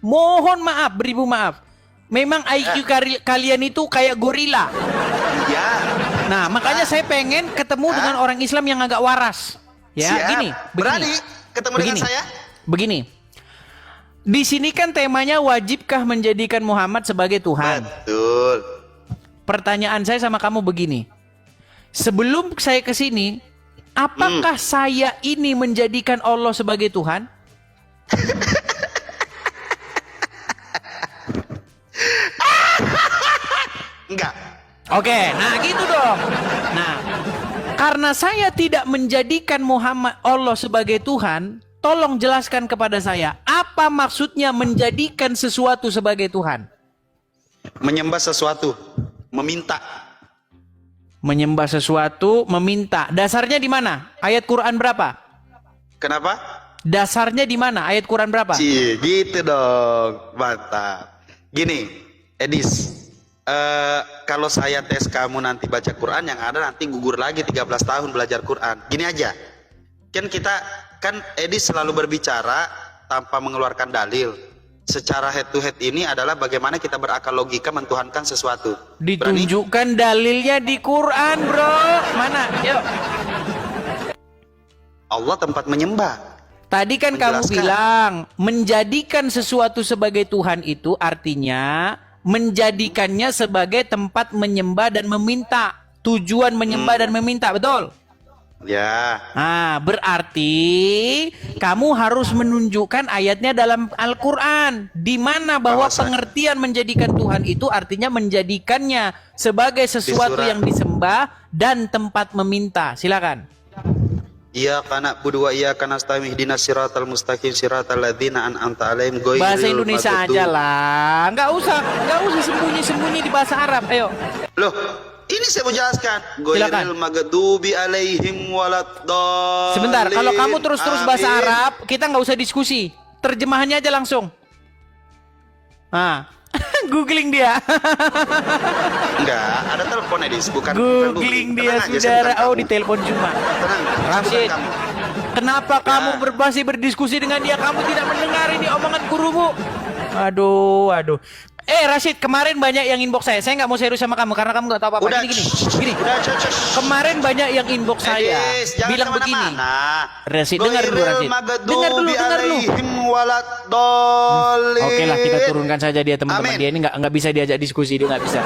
Mohon maaf, beribu maaf. Memang IQ kalian itu kayak gorila. Iya. Nah, makanya saya pengen ketemu dengan orang Islam yang agak waras. Ya, Siap. begini. Berani ketemu dengan saya? Begini. Di sini kan temanya wajibkah menjadikan Muhammad sebagai Tuhan? Betul. Pertanyaan saya sama kamu begini. Sebelum saya ke sini, apakah saya ini menjadikan Allah sebagai Tuhan? Enggak. Oke, nah gitu dong. Nah, karena saya tidak menjadikan Muhammad Allah sebagai Tuhan, tolong jelaskan kepada saya, apa maksudnya menjadikan sesuatu sebagai Tuhan? Menyembah sesuatu, meminta. Menyembah sesuatu, meminta. Dasarnya di mana? Ayat Quran berapa? Kenapa? Dasarnya di mana? Ayat Quran berapa? Gitu dong. Mantap. Gini, Edis. Kalau saya tes kamu nanti baca Quran, yang ada nanti gugur lagi 13 tahun belajar Quran. Gini aja. Kan Edis selalu berbicara tanpa mengeluarkan dalil. Secara head to head ini adalah bagaimana kita berakal logika mentuhankan sesuatu. Berani? Ditunjukkan dalilnya di Quran, bro. Mana? Yuk. Allah tempat menyembah. Tadi kan kamu Menjelaskan. bilang menjadikan sesuatu sebagai Tuhan itu artinya menjadikannya sebagai tempat menyembah dan meminta. Tujuan menyembah dan meminta, betul? Ya. Nah, berarti kamu harus menunjukkan ayatnya dalam Al-Quran. Di mana bahwa pengertian menjadikan Tuhan itu artinya menjadikannya sebagai sesuatu surat. yang disembah dan tempat meminta. Silakan. Iya kana budua iya kana stami ihdinas siratal mustaqim siratal ladzina an'amta alaihim ghairil Bahasa Indonesia maghdubi. aja lah. Nggak usah sembunyi-sembunyi di bahasa Arab. Ayo. Loh, ini saya mau jelaskan. Silakan. Ghairil maghdubi alaihim waladdallin. Sebentar, kalau kamu terus-terus bahasa Amin. Arab, kita nggak usah diskusi. Terjemahannya aja langsung. Nah, googling dia. Enggak, ada telepon Edis, bukan Googling dia, Tenang aja, saudara. saya bukan Oh, kamu. di telepon cuma. Tenang, saya Rashid, bukan kamu. kenapa kamu masih berdiskusi dengan dia? Kamu tidak mendengar ini omongan gurumu. Aduh. Rashid, kemarin banyak yang inbox saya. Saya nggak mau serius sama kamu karena kamu nggak tahu apa-apa. Udah, Gini. Udah, shh. Kemarin banyak yang inbox saya Edis, jangan bilang begini. kemana-mana. Rashid, dengar dulu, Rashid. Dengar dulu. alaihim waladdallin. Oke lah, kita turunkan saja dia, teman-teman. Amin. Dia ini nggak bisa diajak diskusi, dia nggak bisa.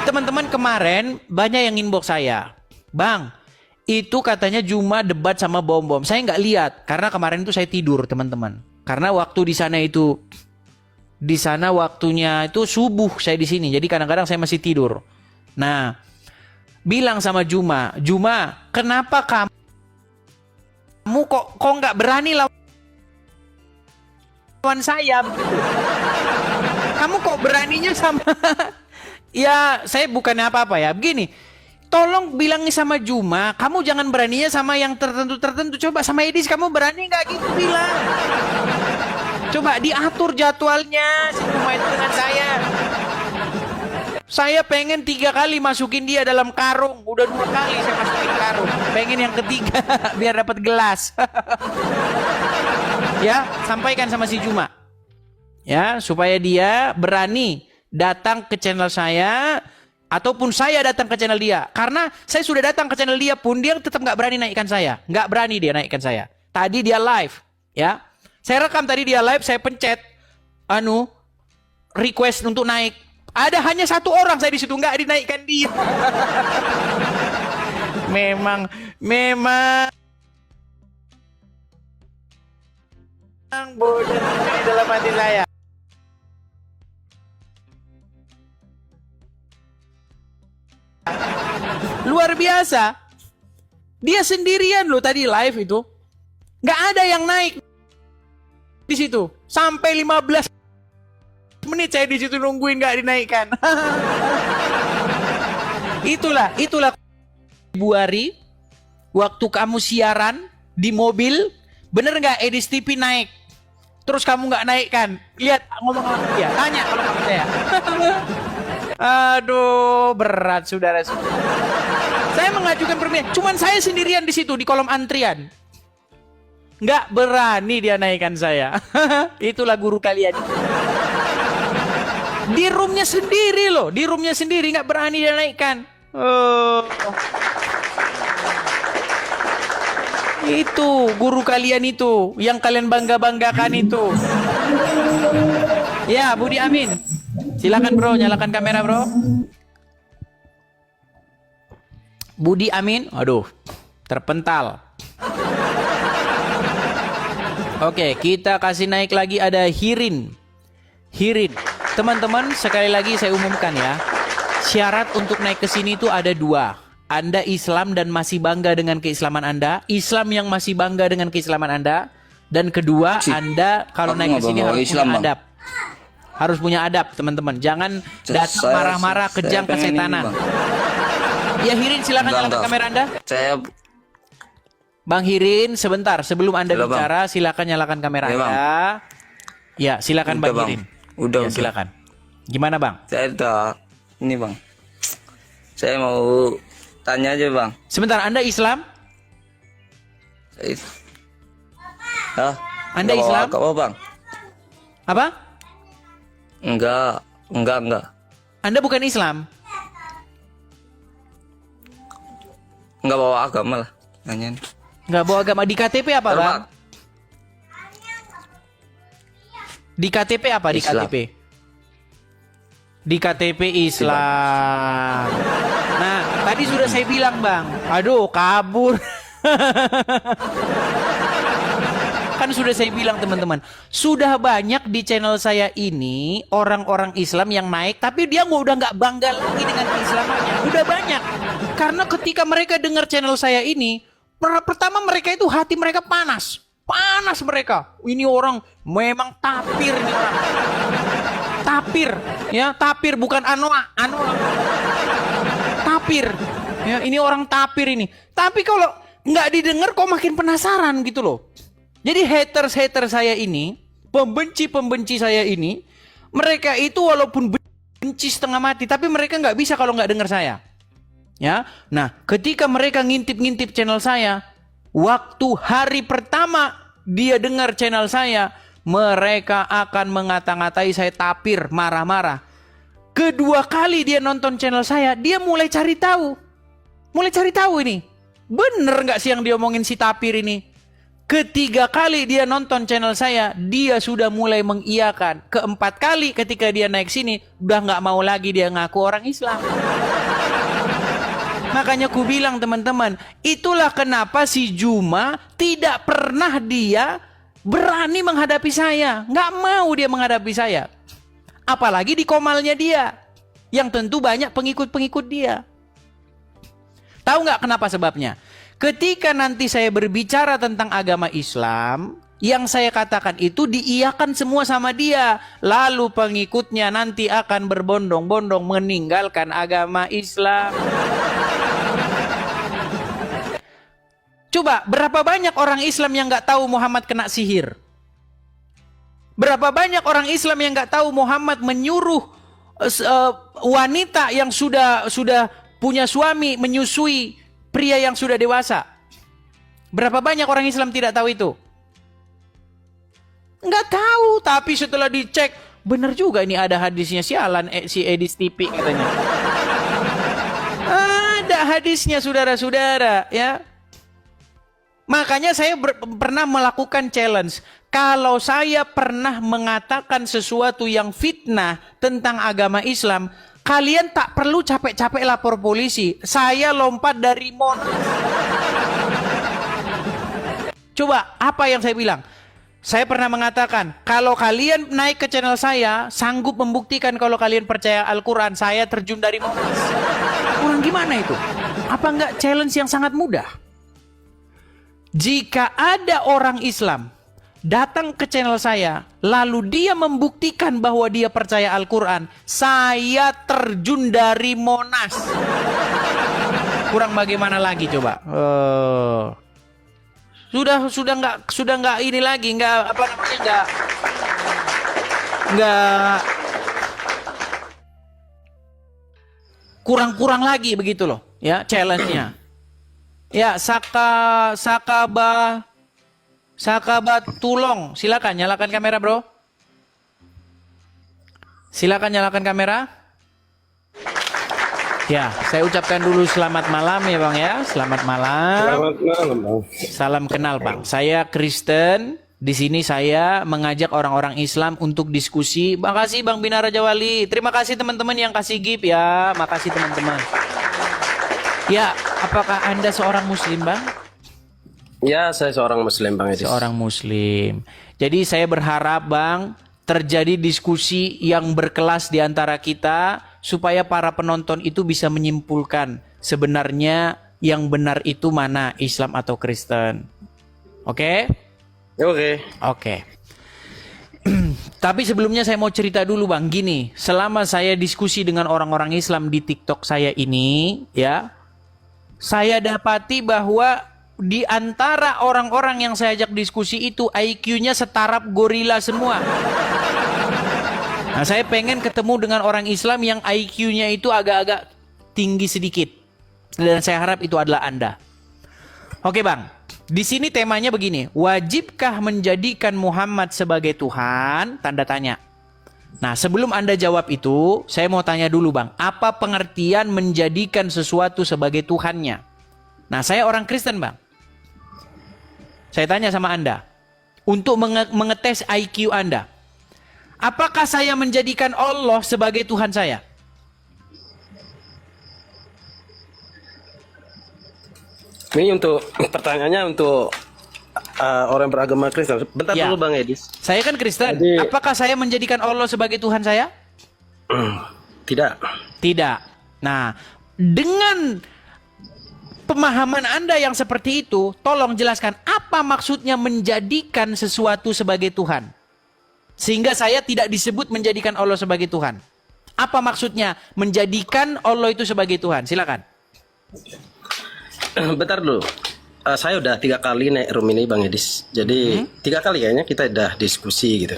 Teman-teman, kemarin banyak yang inbox saya, Bang, itu katanya Juma debat sama bom-bom. Saya nggak lihat karena kemarin itu saya tidur, teman-teman. Karena waktu di sana waktunya itu subuh, saya di sini. Jadi kadang-kadang saya masih tidur. Nah, bilang sama Juma, kenapa kamu kok nggak berani lawan saya begitu? Kamu kok beraninya sama ya, saya bukannya apa-apa ya. Begini, tolong bilangin sama Juma, kamu jangan beraninya sama yang tertentu. Coba sama Edis kamu berani nggak gitu bilang. Coba diatur jadwalnya si Juma itu dengan saya. Saya pengen 3 kali masukin dia dalam karung. Udah 2 kali saya masukin karung. Pengen yang ketiga biar dapat gelas. Ya, sampaikan sama si Juma. Ya, supaya dia berani datang ke channel saya ataupun saya datang ke channel dia. Karena saya sudah datang ke channel dia pun dia tetap nggak berani naikkan saya. Nggak berani dia naikkan saya. Tadi dia live, ya. Saya rekam tadi dia live, saya pencet request untuk naik. Ada hanya 1 orang saya di situ, nggak dinaikkan dia. memang bodoh di dalam hati saya. Luar biasa. Dia sendirian loh tadi live itu. Nggak ada yang naik. di situ. Sampai 15 menit saya di situ nungguin nggak dinaikkan. itulah Februari waktu kamu siaran di mobil, bener nggak Edis TV naik? Terus kamu nggak naikkan? Lihat ngomong sama dia, tanya kalau nggak percaya. Aduh, berat saudara. Saya mengajukan permintaan, cuman saya sendirian di situ di kolom antrian. Nggak berani dia naikkan saya. Itulah guru kalian. Di roomnya sendiri loh, di roomnya sendiri nggak berani dia naikkan. Oh. Itu guru kalian itu, yang kalian bangga-banggakan itu. Ya, Budi Amin. Silakan bro, nyalakan kamera bro. Budi Amin, aduh, terpental. Oke, kita kasih naik lagi ada Hirin. Teman-teman, sekali lagi saya umumkan ya. Syarat untuk naik ke sini itu ada 2. Anda Islam dan masih bangga dengan keislaman Anda. Islam yang masih bangga dengan keislaman Anda. Dan kedua, Anda kalau naik ke sini harus punya adab. Harus punya adab, teman-teman. Jangan datang marah-marah, kejang, kesetanan. Ya, Hirin, silakan nyalakan kamera Anda. Bang Hirin, sebentar sebelum Anda bicara, silakan nyalakan kamera Anda. Ya, silakan Bang Hirin. Udah. Silakan. Gimana, Bang? Saya udah ini, Bang. Saya mau tanya aja, Bang. Sebentar, Anda Islam? Hah? Anda Islam? Apa, Bang? Apa? Enggak. Anda bukan Islam? Enggak bawa agama lah. Nanyain. Nggak bawa agama. Di KTP apa, Bang? Di KTP apa? Di Islam. KTP? Di KTP Islam. Nah, tadi sudah saya bilang, Bang. Aduh, kabur. Kan sudah saya bilang, teman-teman. Sudah banyak di channel saya ini orang-orang Islam yang naik, tapi dia udah nggak bangga lagi dengan keislamannya. Udah banyak. Karena ketika mereka dengar channel saya ini, pertama mereka itu hati mereka panas. Panas mereka. Ini orang memang tapir ini orang. Tapir, ya, tapir bukan anoa. Tapir. Ya, ini orang tapir ini. Tapi kalau nggak didengar kok makin penasaran gitu loh. Jadi hater saya ini, pembenci saya ini, mereka itu walaupun benci setengah mati, tapi mereka nggak bisa kalau nggak dengar saya. Ya, nah ketika mereka ngintip channel saya, waktu hari pertama dia dengar channel saya, mereka akan mengata-ngatai saya tapir, marah-marah. Kedua kali dia nonton channel saya, dia mulai cari tahu. Ini, bener nggak sih yang diomongin si tapir ini? Ketiga kali dia nonton channel saya, dia sudah mulai mengiyakan. Keempat kali ketika dia naik sini, udah nggak mau lagi dia ngaku orang Islam. Makanya ku bilang, teman-teman, itulah kenapa si Juma tidak pernah dia berani menghadapi saya. Nggak mau dia menghadapi saya. Apalagi di komalnya dia, yang tentu banyak pengikut-pengikut dia. Tahu nggak kenapa sebabnya? Ketika nanti saya berbicara tentang agama Islam, yang saya katakan itu diiyakan semua sama dia. Lalu pengikutnya nanti akan berbondong-bondong meninggalkan agama Islam. Coba, berapa banyak orang Islam yang nggak tahu Muhammad kena sihir? Berapa banyak orang Islam yang nggak tahu Muhammad menyuruh wanita yang sudah punya suami menyusui pria yang sudah dewasa? Berapa banyak orang Islam tidak tahu itu? Nggak tahu, tapi setelah dicek, benar juga ini ada hadisnya, sialan si Edis TV katanya. Ada hadisnya, saudara-saudara, ya. Makanya saya pernah melakukan challenge. Kalau saya pernah mengatakan sesuatu yang fitnah tentang agama Islam, kalian tak perlu capek-capek lapor polisi. Saya lompat dari Monas. Coba, apa yang saya bilang? Saya pernah mengatakan, kalau kalian naik ke channel saya, sanggup membuktikan kalau kalian percaya Al-Quran, saya terjun dari Monas. Kurang gimana itu? Apa enggak challenge yang sangat mudah? Jika ada orang Islam datang ke channel saya, lalu dia membuktikan bahwa dia percaya Al-Quran, saya terjun dari Monas. Kurang bagaimana lagi coba? Sudah nggak ini lagi, nggak apa namanya, nggak kurang lagi begitu loh, ya challenge-nya. Ya, Sakaba Tulong, silakan nyalakan kamera, bro. Silakan nyalakan kamera. Ya, saya ucapkan dulu selamat malam ya Bang ya. Selamat malam. Selamat malam, Bang. Salam kenal Bang. Saya Kristen. Di sini saya mengajak orang-orang Islam untuk diskusi. Makasih Bang Bina Raja Wali. Terima kasih teman-teman yang kasih gift ya. Makasih teman-teman. Ya, apakah Anda seorang Muslim, Bang? Ya, saya seorang Muslim, Bang Edis. Seorang Muslim. Jadi saya berharap, Bang, terjadi diskusi yang berkelas di antara kita supaya para penonton itu bisa menyimpulkan sebenarnya yang benar itu mana, Islam atau Kristen. Oke? Oke. Oke. Tapi sebelumnya saya mau cerita dulu Bang, gini, selama saya diskusi dengan orang-orang Islam di TikTok saya ini, ya, saya dapati bahwa di antara orang-orang yang saya ajak diskusi itu IQ-nya setaraf gorila semua. Nah, saya pengen ketemu dengan orang Islam yang IQ-nya itu agak-agak tinggi sedikit. Dan saya harap itu adalah Anda. Oke Bang, di sini temanya begini. Wajibkah menjadikan Muhammad sebagai Tuhan? Tanda tanya. Nah, sebelum Anda jawab itu, saya mau tanya dulu Bang. Apa pengertian menjadikan sesuatu sebagai Tuhannya? Nah, saya orang Kristen Bang. Saya tanya sama Anda. Untuk mengetes IQ Anda. Apakah saya menjadikan Allah sebagai Tuhan saya? Ini untuk pertanyaannya untuk orang beragama Kristen. Bentar Ya. dulu Bang Edis. Saya kan Kristen. Jadi- Apakah saya menjadikan Allah sebagai Tuhan saya? Tidak. Tidak. Nah, dengan pemahaman Anda yang seperti itu, tolong jelaskan apa maksudnya menjadikan sesuatu sebagai Tuhan. Sehingga saya tidak disebut menjadikan Allah sebagai Tuhan. Apa maksudnya menjadikan Allah itu sebagai Tuhan? Silakan. Bentar dulu. Saya udah 3 kali naik room ini Bang Edis. Jadi 3 kali kayaknya kita udah diskusi gitu.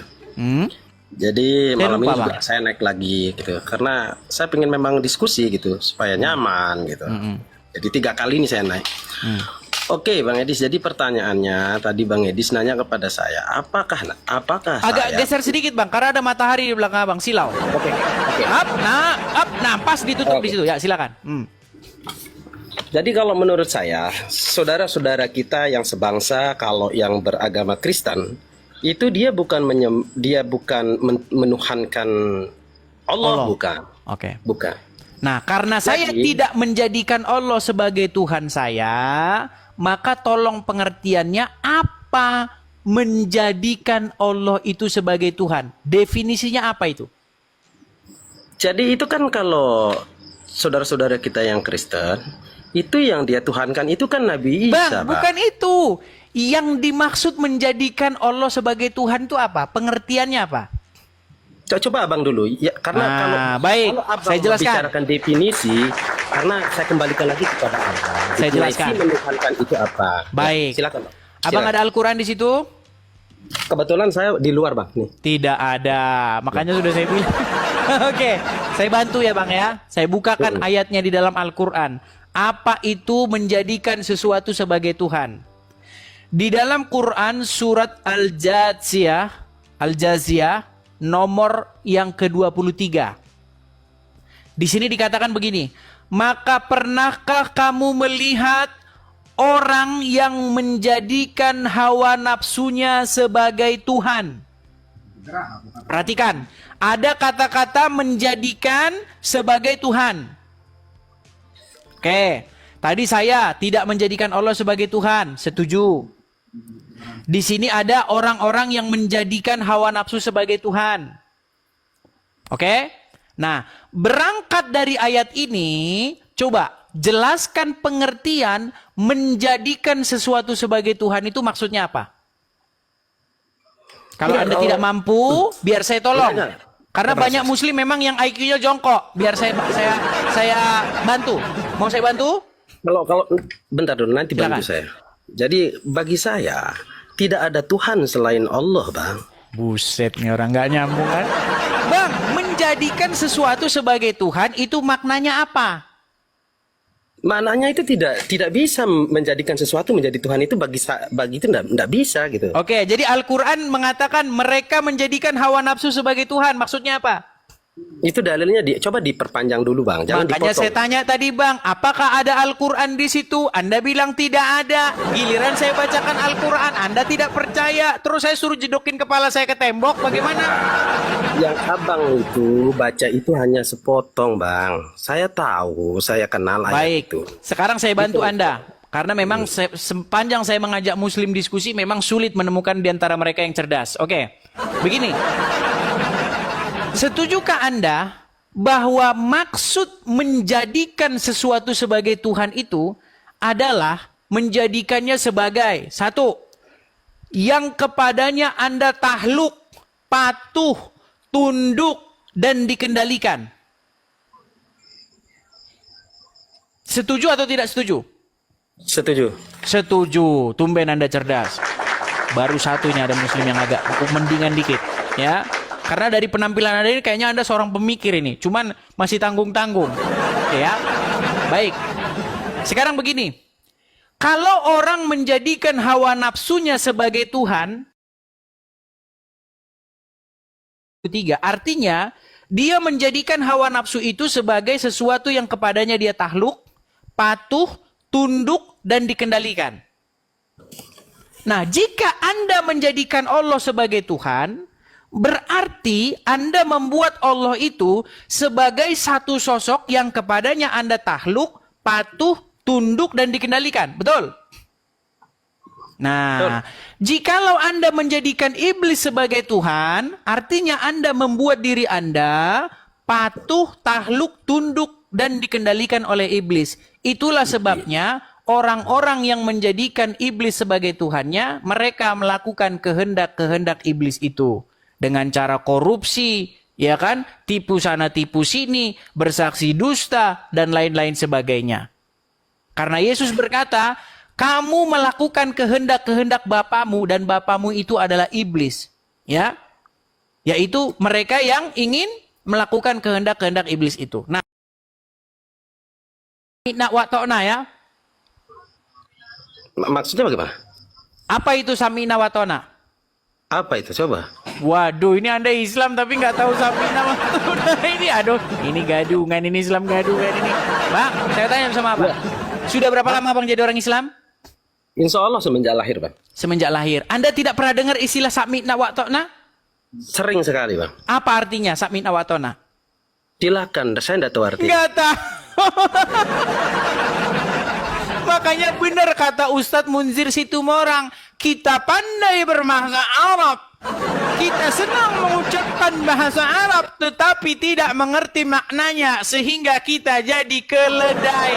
Jadi Saya malam lupa, ini juga Bang. saya naik lagi gitu. Karena saya pengen memang diskusi gitu supaya nyaman gitu. Jadi 3 kali ini saya naik. Oke Bang Edis, jadi pertanyaannya tadi Bang Edis nanya kepada saya, apakah Agak saya geser sedikit Bang, karena ada matahari di belakang Bang, silau. Oke. Up, nah pas ditutup di situ. Ya, silakan. Jadi kalau menurut saya, saudara-saudara kita yang sebangsa kalau yang beragama Kristen itu dia bukan menuhankan Allah. Bukan. Oke. Bukan. Nah, karena saya tidak menjadikan Allah sebagai Tuhan saya, maka tolong pengertiannya apa menjadikan Allah itu sebagai Tuhan? Definisinya apa itu? Jadi itu kan kalau saudara-saudara kita yang Kristen, itu yang dia tuhankan itu kan Nabi Isa, Bang, bukan itu. Yang dimaksud menjadikan Allah sebagai Tuhan itu apa? Pengertiannya apa? Coba abang dulu, ya karena baik, kalau abang saya jelaskan. membicarakan definisi, karena saya kembalikan lagi kepada abang. Saya Definisi jelaskan. menuhankan itu apa? Baik. Ya, silakan. Bang. Abang Silakan. ada Al-Quran di situ? Kebetulan saya di luar bang, nih. Tidak ada, makanya sudah saya bilang. Oke, saya bantu ya Bang ya. Saya bukakan ayatnya di dalam Al-Quran. Apa itu menjadikan sesuatu sebagai Tuhan? Di dalam Quran surat Al-Jaziyah nomor yang ke-23. Di sini dikatakan begini, maka pernahkah kamu melihat orang yang menjadikan hawa nafsunya sebagai Tuhan? Perhatikan, ada kata-kata menjadikan sebagai Tuhan. Oke, tadi saya tidak menjadikan Allah sebagai Tuhan, setuju. Di sini ada orang-orang yang menjadikan hawa nafsu sebagai Tuhan. Oke? Nah, berangkat dari ayat ini, coba jelaskan pengertian menjadikan sesuatu sebagai Tuhan itu maksudnya apa? Kalau Anda tidak mampu, biar saya tolong. Karena banyak muslim memang yang IQ-nya jongkok. Biar saya bantu. Mau saya bantu? Kalau bentar dulu, nanti bantu Silakan. saya. Jadi bagi saya tidak ada Tuhan selain Allah, Bang. Buset nih orang nggak nyambung kan? Bang, menjadikan sesuatu sebagai Tuhan itu maknanya apa? Maknanya itu tidak bisa menjadikan sesuatu menjadi Tuhan, itu bagi itu enggak bisa gitu. Oke, jadi Al-Quran mengatakan mereka menjadikan hawa nafsu sebagai Tuhan. Maksudnya apa? Itu dalilnya coba diperpanjang dulu, Bang. Jangan Makanya dipotong. saya tanya tadi, Bang, apakah ada Al-Quran di situ? Anda bilang tidak ada. Giliran saya bacakan Al-Quran, Anda tidak percaya. Terus saya suruh jedokin kepala saya ke tembok, bagaimana? Yang Abang itu baca itu hanya sepotong, Bang. Saya tahu, saya kenal ayat Baik, itu. sekarang saya bantu Anda. Karena memang sepanjang saya mengajak muslim diskusi, memang sulit menemukan di antara mereka yang cerdas. Oke, begini. Setujukah Anda bahwa maksud menjadikan sesuatu sebagai Tuhan itu adalah menjadikannya sebagai satu, yang kepadanya Anda tahluk, patuh, tunduk, dan dikendalikan? Setuju atau tidak setuju? Setuju. Setuju. Tumben Anda cerdas. Baru satu ini ada muslim yang agak mendingan dikit, ya. Karena dari penampilan Anda ini kayaknya Anda seorang pemikir ini. Cuman masih tanggung-tanggung. Ya. Baik. Sekarang begini. Kalau orang menjadikan hawa nafsunya sebagai Tuhan, ketiga, artinya dia menjadikan hawa nafsu itu sebagai sesuatu yang kepadanya dia tahluk, patuh, tunduk, dan dikendalikan. Nah, jika Anda menjadikan Allah sebagai Tuhan, berarti Anda membuat Allah itu sebagai satu sosok yang kepadanya Anda tahluk, patuh, tunduk, dan dikendalikan. Betul? Nah, jikalau Anda menjadikan iblis sebagai Tuhan, artinya Anda membuat diri Anda patuh, tahluk, tunduk, dan dikendalikan oleh iblis. Itulah sebabnya orang-orang yang menjadikan iblis sebagai Tuhannya, mereka melakukan kehendak-kehendak iblis itu. Dengan cara korupsi, ya kan? Tipu sana, tipu sini, bersaksi dusta, dan lain-lain sebagainya. Karena Yesus berkata, kamu melakukan kehendak-kehendak bapamu, dan bapamu itu adalah iblis. Ya, yaitu mereka yang ingin melakukan kehendak-kehendak iblis itu. Nah, nak watokna ya. Maksudnya bagaimana? Apa itu samina watona? Apa itu? Coba. Waduh, ini Anda Islam tapi nggak tahu samina watona. Ini aduh, ini gadungan, ini Islam gadungan ini. Bang, saya tanya sama Abang. Sudah berapa lama Bang jadi orang Islam? Insya Allah semenjak lahir, Bang. Semenjak lahir. Anda tidak pernah dengar istilah samina watona? Sering sekali, Bang. Apa artinya samina watona? Silakan, saya tidak tahu artinya. Nggak tahu. Makanya benar kata Ustadz Munzir Situmorang, kita pandai berbahasa Arab, kita senang mengucapkan bahasa Arab, tetapi tidak mengerti maknanya, sehingga kita jadi keledai.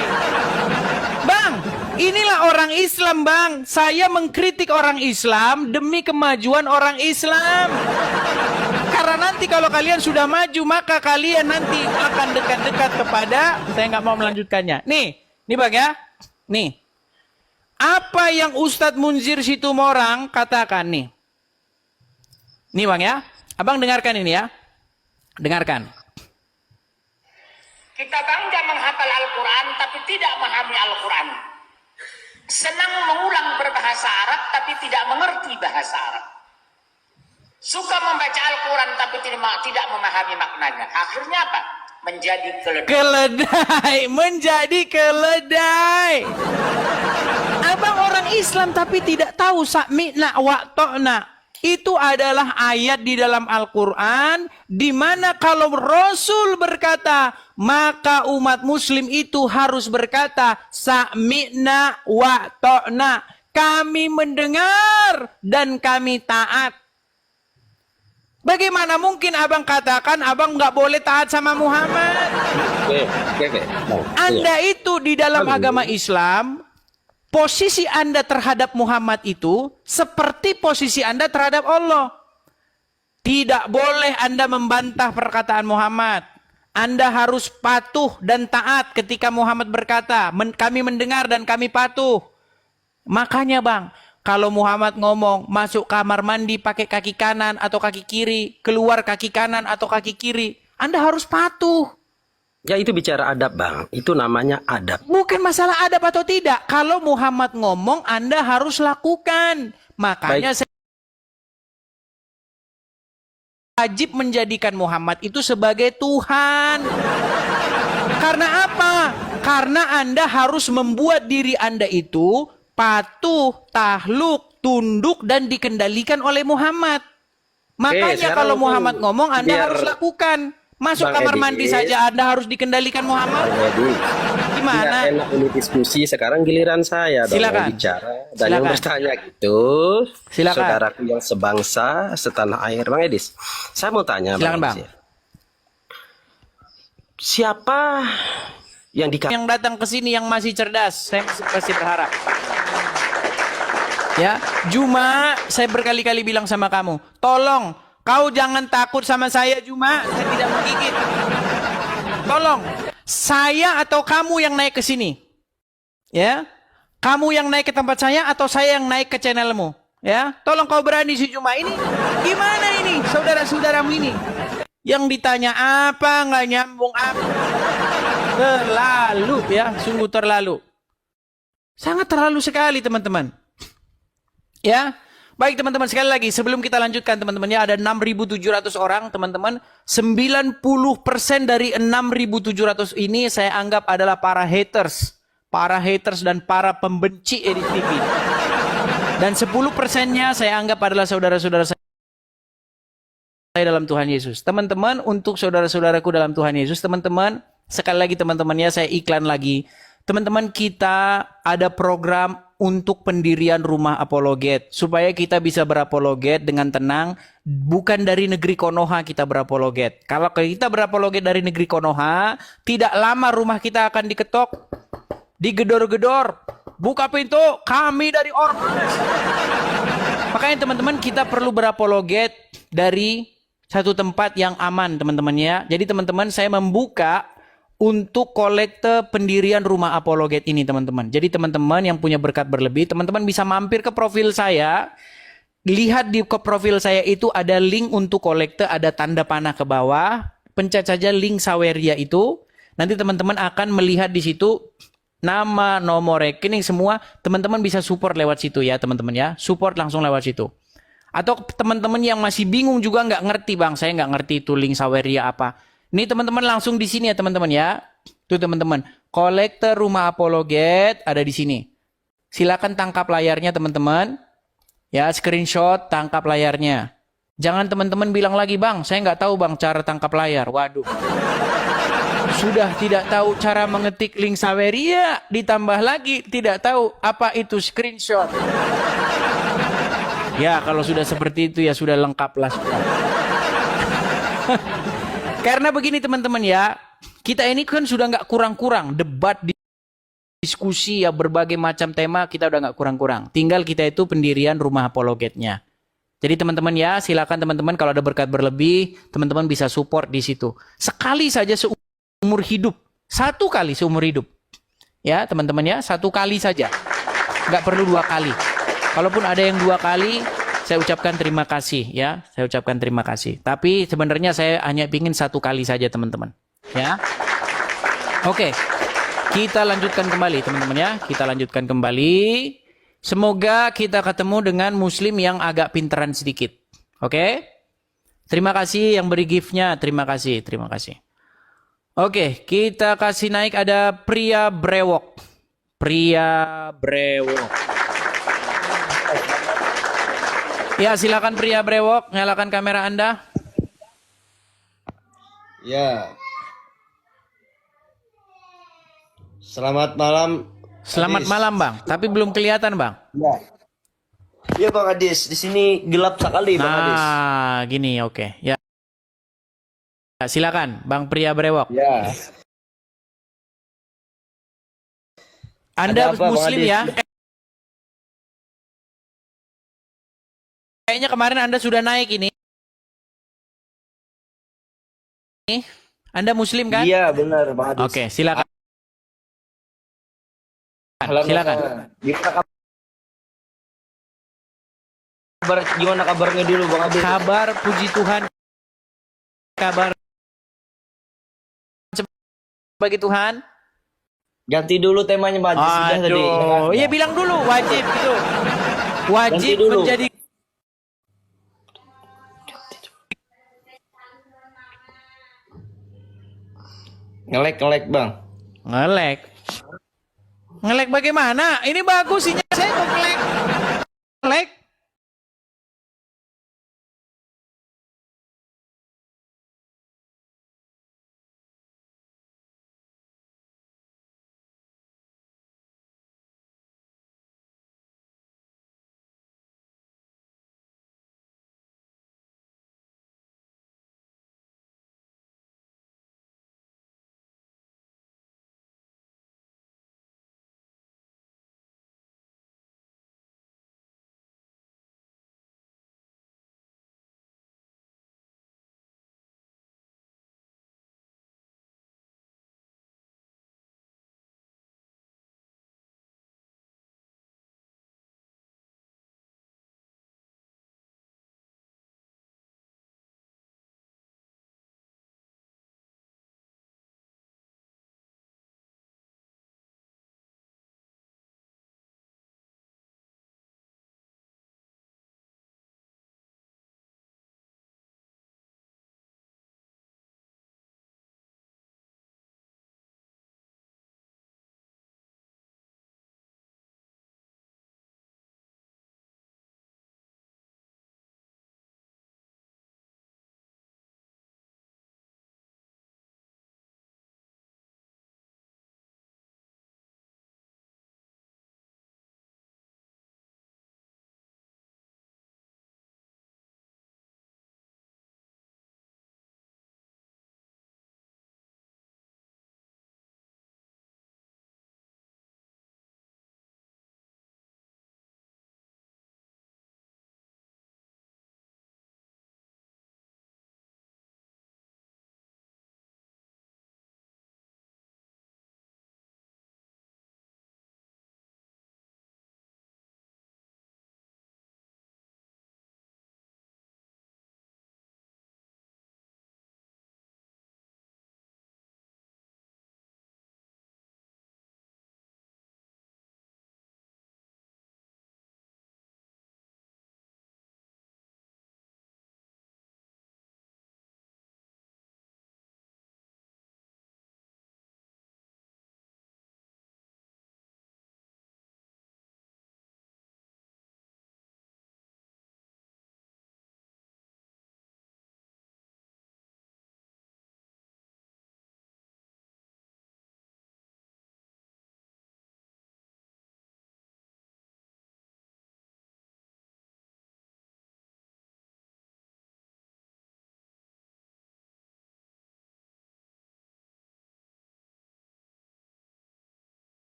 Bang, inilah orang Islam, Bang. Saya mengkritik orang Islam demi kemajuan orang Islam. Karena nanti kalau kalian sudah maju, maka kalian nanti akan dekat-dekat kepada, saya nggak mau melanjutkannya. Nih Bang ya. Nih, apa yang Ustadz Munzir Situmorang katakan nih. Nih Bang ya, Abang dengarkan ini ya. Dengarkan. Kita bangga menghafal Al-Quran tapi tidak memahami Al-Quran. Senang mengulang berbahasa Arab tapi tidak mengerti bahasa Arab. Suka membaca Al-Quran tapi tidak memahami maknanya. Akhirnya apa? Menjadi keledai. Keledai, menjadi keledai. Abang orang Islam tapi tidak tahu sami'na wa'ta'na. Itu adalah ayat di dalam Al-Quran di mana kalau Rasul berkata, maka umat muslim itu harus berkata sami'na wa'ta'na. Kami mendengar dan kami taat. Bagaimana mungkin abang katakan abang nggak boleh taat sama Muhammad? Anda itu di dalam agama Islam, posisi Anda terhadap Muhammad itu seperti posisi Anda terhadap Allah. Tidak boleh Anda membantah perkataan Muhammad. Anda harus patuh dan taat ketika Muhammad berkata, kami mendengar dan kami patuh. Makanya Bang, kalau Muhammad ngomong masuk kamar mandi pakai kaki kanan atau kaki kiri, keluar kaki kanan atau kaki kiri, Anda harus patuh. Ya itu bicara adab Bang, itu namanya adab. Bukan masalah adab atau tidak. Kalau Muhammad ngomong, Anda harus lakukan. Makanya saya wajib menjadikan Muhammad itu sebagai Tuhan. Karena apa? Karena Anda harus membuat diri Anda itu patuh, tahluk, tunduk, dan dikendalikan oleh Muhammad. Makanya kalau Muhammad ngomong, Anda harus lakukan. Masuk Bang kamar Edi, mandi saja Anda harus dikendalikan Muhammad. Gimana? Enak ini diskusi, sekarang giliran saya dong Silakan. yang bicara dan Silakan. yang bertanya gitu. Silakan. Saudaraku yang sebangsa, setanah air, Bang Edis. Saya mau tanya, Silakan, Bang. Edis, siapa yang Yang datang ke sini yang masih cerdas, saya masih berharap. Ya, Juma, saya berkali-kali bilang sama kamu, tolong kau jangan takut sama saya Juma, saya tidak menggigit. Tolong, saya atau kamu yang naik ke sini. Ya. Kamu yang naik ke tempat saya atau saya yang naik ke channelmu. Ya. Tolong kau berani si Juma ini. Gimana ini saudara-saudaramu ini? Yang ditanya apa nggak nyambung apa. Terlalu ya, sungguh terlalu. Sangat terlalu sekali teman-teman. Ya. Baik teman-teman, sekali lagi sebelum kita lanjutkan teman-teman ya, ada 6.700 orang teman-teman. 90% dari 6.700 ini saya anggap adalah para haters. Para haters dan para pembenci Edis TV. Dan 10%-nya saya anggap adalah saudara-saudara saya dalam Tuhan Yesus. Teman-teman, untuk saudara-saudaraku dalam Tuhan Yesus, teman-teman, sekali lagi teman-teman ya, saya iklan lagi. Teman-teman, kita ada program untuk pendirian rumah apologet. Supaya kita bisa berapologet dengan tenang. Bukan dari negeri Konoha kita berapologet. Kalau kita berapologet dari negeri Konoha, tidak lama rumah kita akan diketok. Digedor-gedor. Buka pintu, kami dari ormas. Makanya teman-teman, kita perlu berapologet dari satu tempat yang aman teman-teman ya. Jadi teman-teman, saya membuka untuk kolekte pendirian rumah apologet ini teman-teman. Jadi teman-teman yang punya berkat berlebih, teman-teman bisa mampir ke profil saya. Lihat di profil saya itu ada link untuk kolekte, ada tanda panah ke bawah. Pencet saja link Saweria itu. Nanti teman-teman akan melihat di situ nama, nomor rekening semua. Teman-teman bisa support lewat situ ya teman-teman ya. Support langsung lewat situ. Atau teman-teman yang masih bingung juga nggak ngerti bang, saya nggak ngerti itu link Saweria apa. Ini teman-teman langsung di sini ya teman-teman ya. Tuh teman-teman, kolektor rumah apologet ada di sini. Silakan tangkap layarnya teman-teman. Ya, screenshot, tangkap layarnya. Jangan teman-teman bilang lagi, bang, saya nggak tahu bang cara tangkap layar. Waduh. Sudah tidak tahu cara mengetik link Saweria, ditambah lagi tidak tahu apa itu screenshot. Ya, kalau sudah seperti itu ya sudah lengkap lah. Karena begini teman-teman ya, kita ini kan sudah nggak kurang-kurang debat, diskusi ya berbagai macam tema, kita udah nggak kurang-kurang. Tinggal kita itu pendirian rumah apologetnya. Jadi teman-teman ya, silakan teman-teman kalau ada berkat berlebih, teman-teman bisa support di situ. Sekali saja seumur hidup, satu kali seumur hidup, ya teman-teman ya, satu kali saja, nggak perlu dua kali. Kalaupun ada yang dua kali, saya ucapkan terima kasih ya, saya ucapkan terima kasih. Tapi sebenarnya saya hanya ingin satu kali saja teman-teman, ya. Oke, kita lanjutkan kembali teman-teman ya, kita lanjutkan kembali. Semoga kita ketemu dengan muslim yang agak pinteran sedikit, oke? Terima kasih yang beri gift-nya, terima kasih, terima kasih. Oke, kita kasih naik ada pria brewok, pria brewok. Ya, silakan pria brewok, nyalakan kamera Anda. Ya. Selamat malam. Selamat Adis. malam, Bang. Tapi belum kelihatan, Bang. Ya. Iya, Bang Adis. Di sini gelap sekali, Bang Adis. Nah, gini, oke. Ya. Silakan, Bang pria brewok. Ya. Anda Ada apa, Bang muslim Adis? ya? Kayaknya kemarin Anda sudah naik ini. Anda Muslim kan? Iya benar Bang Adis. Oke, silakan. Alhamdulillah. Silakan. Gimana kabarnya dulu Bang Adis? Kabar puji Tuhan. Kabar bagi Tuhan. Ganti dulu temanya Bang Adis sudah tadi. Aduh, iya bilang dulu wajib gitu. Wajib Ganti dulu. menjadi Ngelek Bang. ngelek. Ngelek bagaimana? Ini bagus sinyal saya kok ngelek.